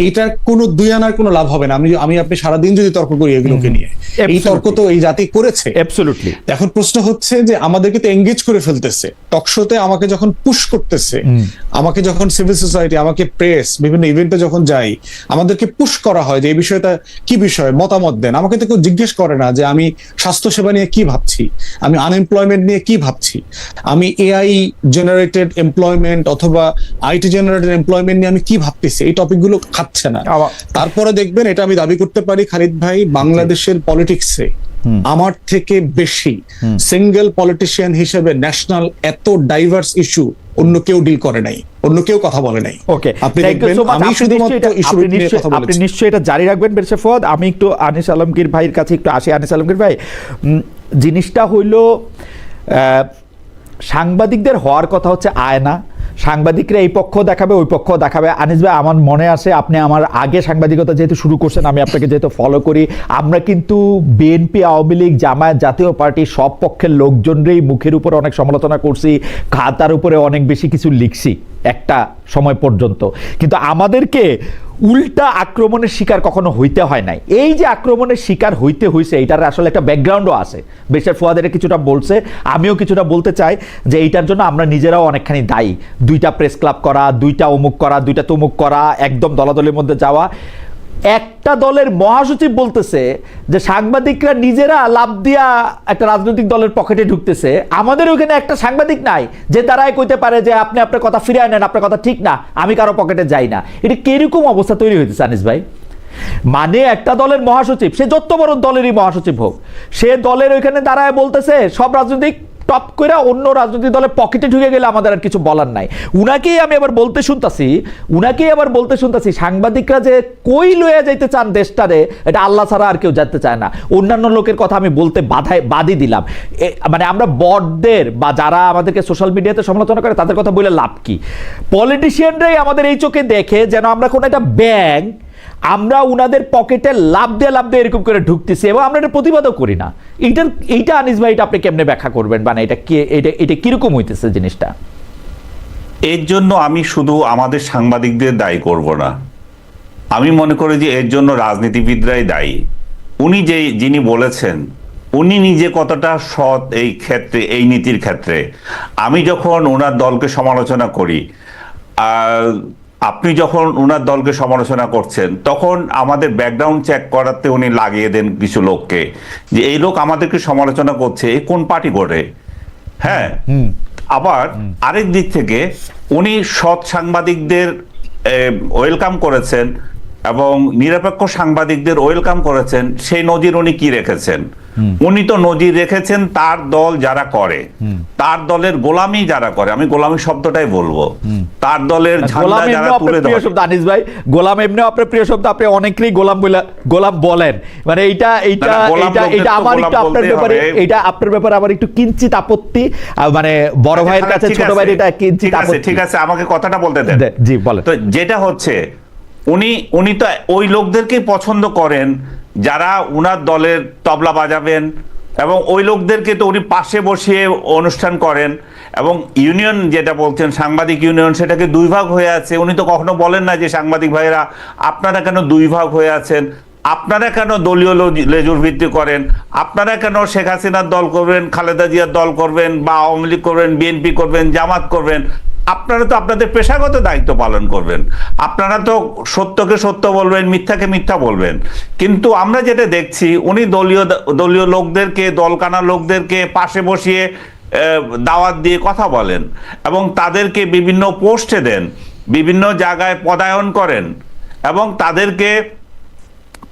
এইটার কোনো দুই আনার কোনো লাভ হবে না। আমি আপনি সারাদিন যদি তর্ক করি এগুলোকে নিয়ে, এই তর্ক তো এই জাতি করেছে। অ্যাবসলিউটলি। এখন প্রশ্ন হচ্ছে যে আমাদেরকে তো এঙ্গেজ করে ফেলতেছে, টকশোতে আমাকে যখন পুশ করতেছে, আমাকে যখন সিভিল সোসাইটি, আমাকে প্রেস, বিভিন্ন ইভেন্টে যখন যাই, আমাদেরকে পুশ করা হয় যে এই বিষয়টা কি বিষয়, মতামত দেন, আমাকে তো কেউ জিজ্ঞেস করে না যে আমি স্বাস্থ্যসেবা নিয়ে কি ভাবছি, আমি আনএমপ্লয়মেন্ট নিয়ে কি ভাবছি, আমি এআই জেনারেটেড এমপ্লয়মেন্ট অথবা আইটি জেনারেটেড এমপ্লয়মেন্ট নিয়ে আমি কি ভাবতেছি, এই টপিকগুলো খাচ্ছে না। তারপরে দেখবেন, এটা আমি দাবি করতে পারি খালিদ ভাই, বাংলাদেশের পলিটিক্সে আমার থেকে বেশি সিঙ্গেল পলিটিশিয়ান হিসেবে ন্যাশনাল এত ডাইভার্স ইস্যু অন্য কেউ ডিল করে নাই, অন্য কেউ কথা বলে নাই।
ওকে,
আপনি দেখবেন আমি শুধুমাত্র ইস্যু নিয়ে কথা বলেছি।
আপনি নিশ্চয়ই এটা জারি রাখবেন ব্যারিস্টার ফুয়াদ। আমি একটু আনিস আলমগীর ভাইয়ের কাছে একটু আসি। আনিস আলমগীর ভাই, জিনিসটা হইল সাংবাদিকদের হওয়ার কথা হচ্ছে আয়না, সাংবাদিকরা এই পক্ষ দেখাবে ওই পক্ষ দেখাবে। আনিস ভাই, আমার মনে আছে আপনি আমার আগে সাংবাদিকতা যেহেতু শুরু করছেন, আমি আপনাকে যেহেতু ফলো করি, আমরা কিন্তু বিএনপি, আওয়ামী লীগ, জামায়াত, জাতীয় পার্টি সব পক্ষের লোকজনরেই মুখের উপরে অনেক সমালোচনা করছি, খাতার উপরে অনেক বেশি কিছু লিখছি একটা সময় পর্যন্ত, কিন্তু আমাদেরকে উল্টা আক্রমণের শিকার কখনো হইতে হয় নাই। এই যে আক্রমণের শিকার হইতে হয়েছে, এইটার আসলে একটা ব্যাকগ্রাউন্ডও আছে। ব্যারিস্টার ফুয়াদের কিছুটা বলছে, আমিও কিছুটা বলতে চাই যে এইটার জন্য আমরা নিজেরাও অনেকখানি দায়ী। 2টা প্রেস ক্লাব করা, 2টা অমুক করা, 2টা তমুক করা, একদম দলাদলের মধ্যে যাওয়া। একটা দলের মহাসচিব বলতেছে যে সাংবাদিকরা নিজেরা লাভ দিয়া একটা রাজনৈতিক দলের পকেটে ঢুকতেছে। আমাদের ওখানে একটা সাংবাদিক নাই যে তারাই কইতে পারে যে আপনি আপনার কথা ফিরিয়ে নেন, আপনার কথা ঠিক না, আমি কারো পকেটে যাই না। এটা কিরকম অবস্থা তৈরি হইতেছে আনিস ভাই? মানে একটা দলের মহাসচিব, সে যত বড় দলেরই মহাসচিব হোক, সে দলের ওইখানে দাঁড়ায় বলতেছে সব রাজনৈতিক টপ করে অন্য রাজনৈতিক দলের পকেটে ঢুকে গেলে আমাদের আর কিছু বলার নাই। উনাকেই আমি আবার বলতে শুনতাছি সাংবাদিকরা যে কই লইয়া যাইতে চান দেশটারে, এটা আল্লাহ ছাড়া আর কেউ যেতে চায় না। অন্যান্য লোকের কথা আমি বলতে বাদই দিলাম। মানে আমরা বটদের বা যারা আমাদেরকে সোশ্যাল মিডিয়াতে সমালোচনা করে তাদের কথা বলে লাভ কি? পলিটিশিয়ানরাই আমাদের এই চোখে দেখে যেন আমরা কোনো একটা ব্যাংক, আমরা উনাদের পকেটে লাভ দিয়ে এরকম করে ঢুকতেছি এবং আমরা এটা প্রতিবাদও করি না। এইটা আনিস ভাই, এটা আপনি কেমনে ব্যাখ্যা করবেন? মানে এটা কিরকম হইতেছে জিনিসটা?
এর জন্য আমি শুধু আমাদের সাংবাদিকদের দায়ী করব না, আমি মনে করি যে এর জন্য রাজনীতিবিদরাই দায়ী। যিনি বলেছেন, উনি নিজে কতটা সৎ এই ক্ষেত্রে, এই নীতির ক্ষেত্রে। আমি যখন ওনার দলকে সমালোচনা করি, আপনি যখন ওনার দলকে সমালোচনা করছেন, তখন আমাদের ব্যাকগ্রাউন্ড চেক করাতে উনি লাগিয়ে দেন কিছু লোককে, যে এই লোক আমাদেরকে সমালোচনা করছে, কোন পার্টি করে। হ্যাঁ, আবার আরেক দিক থেকে উনি সৎ সাংবাদিকদের ওয়েলকাম করেছেন এবং নিরপেক্ষ সাংবাদিকদের ওয়েলকাম করেছেন। সেই নজির উনি কি রেখেছেন? উনি তো নজির রেখেছেন তার দল যারা করে, তার দলের গোলামি যারা করে, আমি গোলামি শব্দটাই বলবো, তার দলের ঝান্ডা যারা তুলে ধরে।
আনিস ভাই, গোলাম এমনি আপনার প্রিয় শব্দ, আপনি অনেকেই গোলাম বলেন। মানে এইটা আমার একটু আপনার ব্যাপারে, এটা আপনার ব্যাপারে আমার একটু কিঞ্চিত আপত্তি, মানে বড় ভাইয়ের কাছে ছোট ভাইয়ের এটা কিঞ্চিত আপত্তি।
ঠিক আছে, আমাকে কথাটা বলতে দেন।
জি বলেন।
তো যেটা হচ্ছে, উনি তো ওই লোকদেরকেই পছন্দ করেন যারা উনার দলের তবলা বাজাবেন, এবং ওই লোকদেরকে তো উনি পাশে বসিয়ে অনুষ্ঠান করেন। এবং ইউনিয়ন যেটা বলছেন, সাংবাদিক ইউনিয়ন, সেটাকে 2 ভাগ হয়ে আছে। উনি তো কখনো বলেন না যে সাংবাদিক ভাইরা আপনারা কেন 2 ভাগ হয়ে আছেন, আপনারা কেন দলীয় লেজুর ভিত্তি করেন, আপনারা কেন শেখ হাসিনার দল করবেন, খালেদা জিয়ার দল করবেন, বা আওয়ামী লীগ করবেন, বিএনপি করবেন, জামাত করবেন। আপনারা তো আপনাদের পেশাগত দায়িত্ব পালন করবেন, আপনারা তো সত্যকে সত্য বলবেন, মিথ্যাকে মিথ্যা বলবেন। কিন্তু আমরা যেটা দেখছি, উনি দলীয় লোকদেরকে, দলকানা লোকদেরকে পাশে বসিয়ে দাওয়াত দিয়ে কথা বলেন এবং তাদেরকে বিভিন্ন পোস্টে দেন, বিভিন্ন জায়গায় পদায়ন করেন এবং তাদেরকে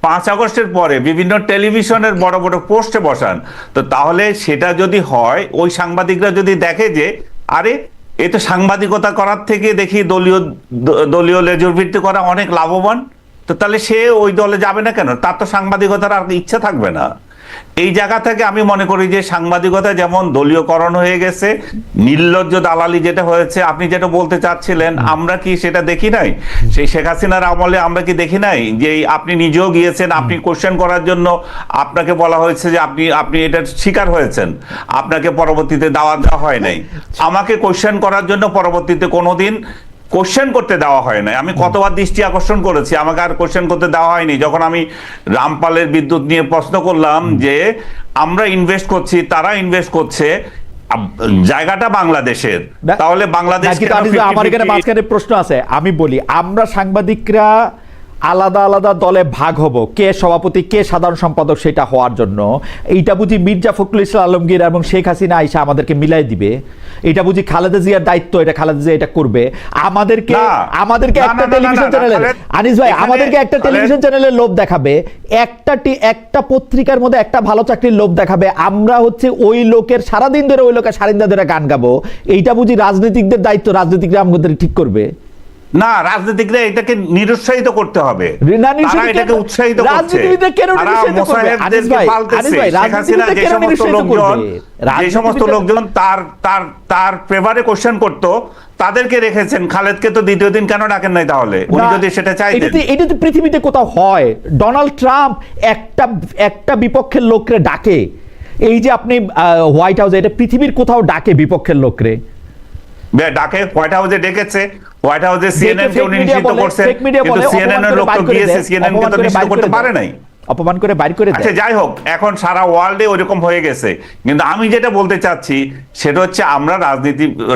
5 আগস্টের পরে বিভিন্ন টেলিভিশনের বড় বড় পোস্টে বসান। তো তাহলে সেটা যদি হয়, ওই সাংবাদিকরা যদি দেখে যে আরে এ তো সাংবাদিকতা করার থেকে দেখি দলীয় লেজুর ভিত্তি করা অনেক লাভবান, তো তাহলে সে ওই দলে যাবে না কেন? তার তো সাংবাদিকতার আর ইচ্ছা থাকবে না। এই জায়গা থেকে আমি মনে করি যে সাংবাদিকতা যেমন দলীয়করণ হয়ে গেছে, নির্লজ্জ দালালি যেটা হয়েছে, আপনি যেটা বলতে চাচ্ছিলেন, আমরা কি সেটা দেখি নাই? সেই শেখ হাসিনার আমলে আমরা কি দেখি নাই যে আপনি নিজেও গিয়েছেন, আপনি কোশ্চেন করার জন্য আপনাকে বলা হয়েছে যে আপনি এটার শিকার হয়েছেন, আপনাকে পরবর্তীতে দাওয়াত দেওয়া হয় নাই। আমাকে কোশ্চেন করার জন্য পরবর্তীতে কোনোদিন কোশ্চেন করতে দেওয়া হয় না। আমি কতবার দৃষ্টি আকর্ষণ করেছি, আমাকে আর কোশ্চেন করতে দেওয়া হয়নি। যখন আমি রামপালের বিদ্যুৎ নিয়ে প্রশ্ন করলাম যে আমরা ইনভেস্ট করছি, তারা ইনভেস্ট করছে, জায়গাটা বাংলাদেশের, তাহলে বাংলাদেশ।
আমার এখানে মাঝখানে প্রশ্ন আছে, আমি বলি, আমরা সাংবাদিকরা আলাদা আলাদা দলে ভাগ হব, কে সভাপতি কে সাধারণ সম্পাদক সেটা হওয়ার জন্য, এইটা বুঝি মির্জা ফখরুল ইসলাম আলমগীর এবং শেখ হাসিনা আইসা আমাদেরকে মিলাই দিবে? এটা বুঝি খালেদা জিয়ার দায়িত্ব, এটা খালেদা জিয়া এটা করবে? আমাদেরকে একটা টেলিভিশন চ্যানেলে, আনিস ভাই, আমাদেরকে একটা টেলিভিশন চ্যানেলের লোভ দেখাবে, একটা পত্রিকার মধ্যে একটা ভালো চাকরির লোভ দেখাবে, আমরা হচ্ছে ওই লোকের সারাদিন ধরে ওই লোকের সারিন্দা ধরে গান গাবো। এইটা বুঝি রাজনীতিকদের দায়িত্ব, রাজনীতিকরা আমাদের ঠিক করবে?
না, রাজনীতিকরা এটাকে নিরুৎসাহিত করতে হবে, তারা এটাকে উৎসাহিত করছে।
রাজনীতিবিদরা কেন নিরুৎসাহিত করবে? আনিস ভাই,
শেখ হাসিনা যে সমস্ত লোকজন তার ফেভারে কোশ্চেন করতো তাদেরকে রেখেছেন। খালেদকে তো দ্বিতীয় দিন কেন ডাকেন নাই তাহলে, উনি যদি সেটা চাইতেন?
এটা তো পৃথিবীতে কোথাও হয়? ডোনাল্ড ট্রাম্প একটা বিপক্ষের লোকরে ডাকে, এই যে আপনি হোয়াইট হাউসে, এটা পৃথিবীর কোথাও ডাকে বিপক্ষের লোকরে?
ডাকে, হোয়াইট হাউসে ডেকেছে, হোয়াইট হাউসে সিএনএন কে উনি নিষিদ্ধ করছেন, কিন্তু সিএনএন এর লোক তো গিয়েছে, সিএনএন কে তো নিষিদ্ধ করতে পারে নাই,
অপমান করে বাইর করে দেয়।
আচ্ছা যাই হোক, এখন সারা ওয়ার্ল্ডে ওরকম হয়ে গেছে। কিন্তু আমি যেটা বলতে চাচ্ছি সেটা হচ্ছে আমরা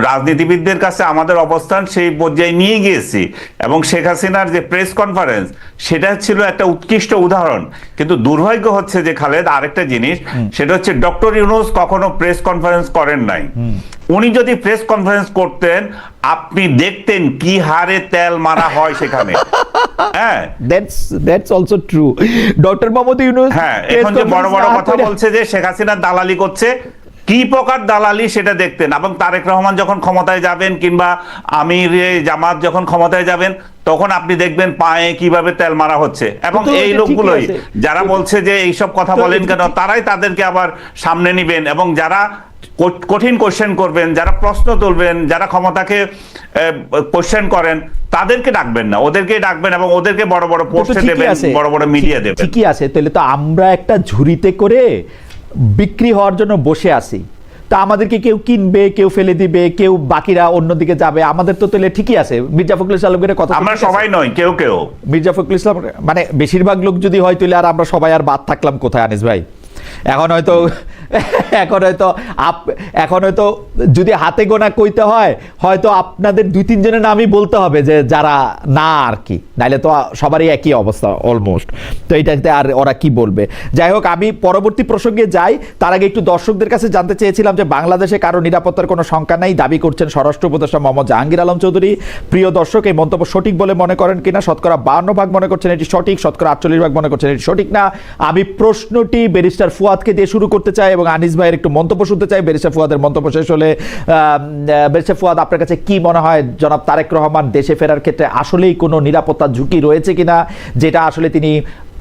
রাজনীতিবিদদের কাছে আমাদের অবস্থান সেই পর্যায়ে নিয়ে গিয়েছি, এবং শেখ হাসিনার যে প্রেস কনফারেন্স সেটা ছিল একটা উৎকৃষ্ট উদাহরণ। কিন্তু দুর্ভাগ্য হচ্ছে যে খালেদ, আরেকটা জিনিস সেটা হচ্ছে ডক্টর ইউনূস কখনো প্রেস কনফারেন্স করেন নাই। উনি যদি প্রেস কনফারেন্স করতেন আপনি দেখতেন কি হারে তেল মারা হয় সেখানে। হ্যাঁ,
that's also true. Doctor Mohammad Yunus
হ্যাঁ, এখন যে বড় বড় কথা বলছে যে শেখ হাসিনা দালালি করছে, কি প্রকার দালালি সেটা দেখতেন। এবং তারেক রহমান যখন ক্ষমতায় যাবেন কিংবা আমির জামাত যখন ক্ষমতায় যাবেন তখন আপনি দেখবেন পায়ে কিভাবে তেল মারা হচ্ছে। এবং এই লোকগুলোই যারা বলছে যে এইসব কথা বলেন কেন, তারাই তাদেরকে আবার সামনে নিবেন, এবং যারা কঠিন কোশ্চেন করবেন, যারা প্রশ্ন তুলবেন, যারা ক্ষমতাকে কোশ্চেন করেন তাদেরকে ডাকবেন না, ওদেরকে ডাকবেন এবং ওদেরকে বড় বড় পোস্টে দেবেন, বড় বড় মিডিয়া দেবেন।
ঠিকই আছে, তাহলে তো আমরা একটা ঝুড়িতে করে বিক্রি হওয়ার জন্য বসে আছি। তা আমাদেরকে কেউ কিনবে, কেউ ফেলে দিবে, কেউ বাকিরা অন্যদিকে যাবে। আমাদের তো তাহলে ঠিকই আছে। মির্জা ফখরুল ইসলাম আলমগীরের কথা,
আমরা সবাই নয়, কেউ কেউ,
মির্জা ফখরুল ইসলাম মানে বেশিরভাগ লোক যদি হয় তাহলে আর আমরা সবাই আর বাদ থাকলাম কোথায় আনিস ভাই? এখন হয়তো যদি হাতে গোনা কইতে হয়, হয়তো আপনাদের 2-3 জনের নামই বলতে হবে যে যারা না আর কি, নাইলে তো সবারই একই অবস্থা অলমোস্ট। তো এইটাতে আর ওরা কি বলবে? যাই হোক, আমি পরবর্তী প্রসঙ্গে যাই। তার আগে একটু দর্শকদের কাছে জানতে চেয়েছিলাম যে বাংলাদেশে কারো নিরাপত্তার কোনো শঙ্কা নাই দাবি করছেন স্বরাষ্ট্র উপদেষ্টা মোহাম্মদ জাহাঙ্গীর আলম চৌধুরী। প্রিয় দর্শক, এই মন্তব্য সঠিক বলে মনে করেন কিনা? শতকরা 52% মনে করছেন এটি সঠিক, শতকরা 48% মনে করছেন এটি সঠিক না। আমি প্রশ্নটি ব্যারিস্টার ফুয়াদকে দিয়ে শুরু করতে চাই এবং আনিস ভাইয়ের একটু মন্তব্য শুনতে চাই। ব্যারিস্টার ফুয়াদের মন্তব্য শেষ হলে ব্যারিস্টার ফুয়াদ, আপনার কাছে কি মনে হয় জনাব তারেক রহমান দেশে ফেরার ক্ষেত্রে আসলেই কোনো নিরাপত্তার ঝুঁকি রয়েছে কিনা, যেটা আসলে তিনি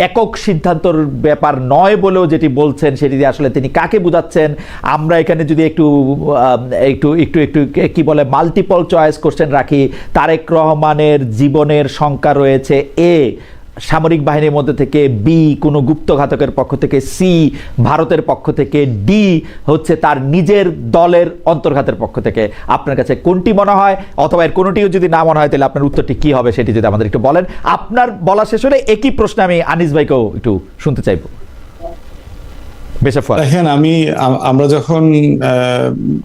একক সিদ্ধান্তর ব্যাপার নয় বলেও যেটি বলছেন, সেটি দিয়ে আসলে তিনি কাকে বুঝাচ্ছেন? আমরা এখানে যদি একটু কি বলে মাল্টিপল চয়েস কোশ্চেন রাখি, তারেক রহমানের জীবনের শঙ্কা রয়েছে এ সামরিক বাহিনীর মধ্যে থেকে, বি কোনো গুপ্তঘাতকের পক্ষ থেকে, সি ভারতের পক্ষ থেকে, ডি হচ্ছে তার নিজের দলের অন্তর্ঘাতের পক্ষ থেকে। আপনার কাছে কোনটি মনে হয়? অথবা এর কোনোটিও যদি না মনে হয় তাহলে আপনার উত্তরটি কি হবে সেটি যদি আমাদের একটু বলেন। আপনার বলা শেষ হলে একই প্রশ্ন আমি আনিস ভাইকেও একটু শুনতে চাইব।
দেখেন, আমরা যখন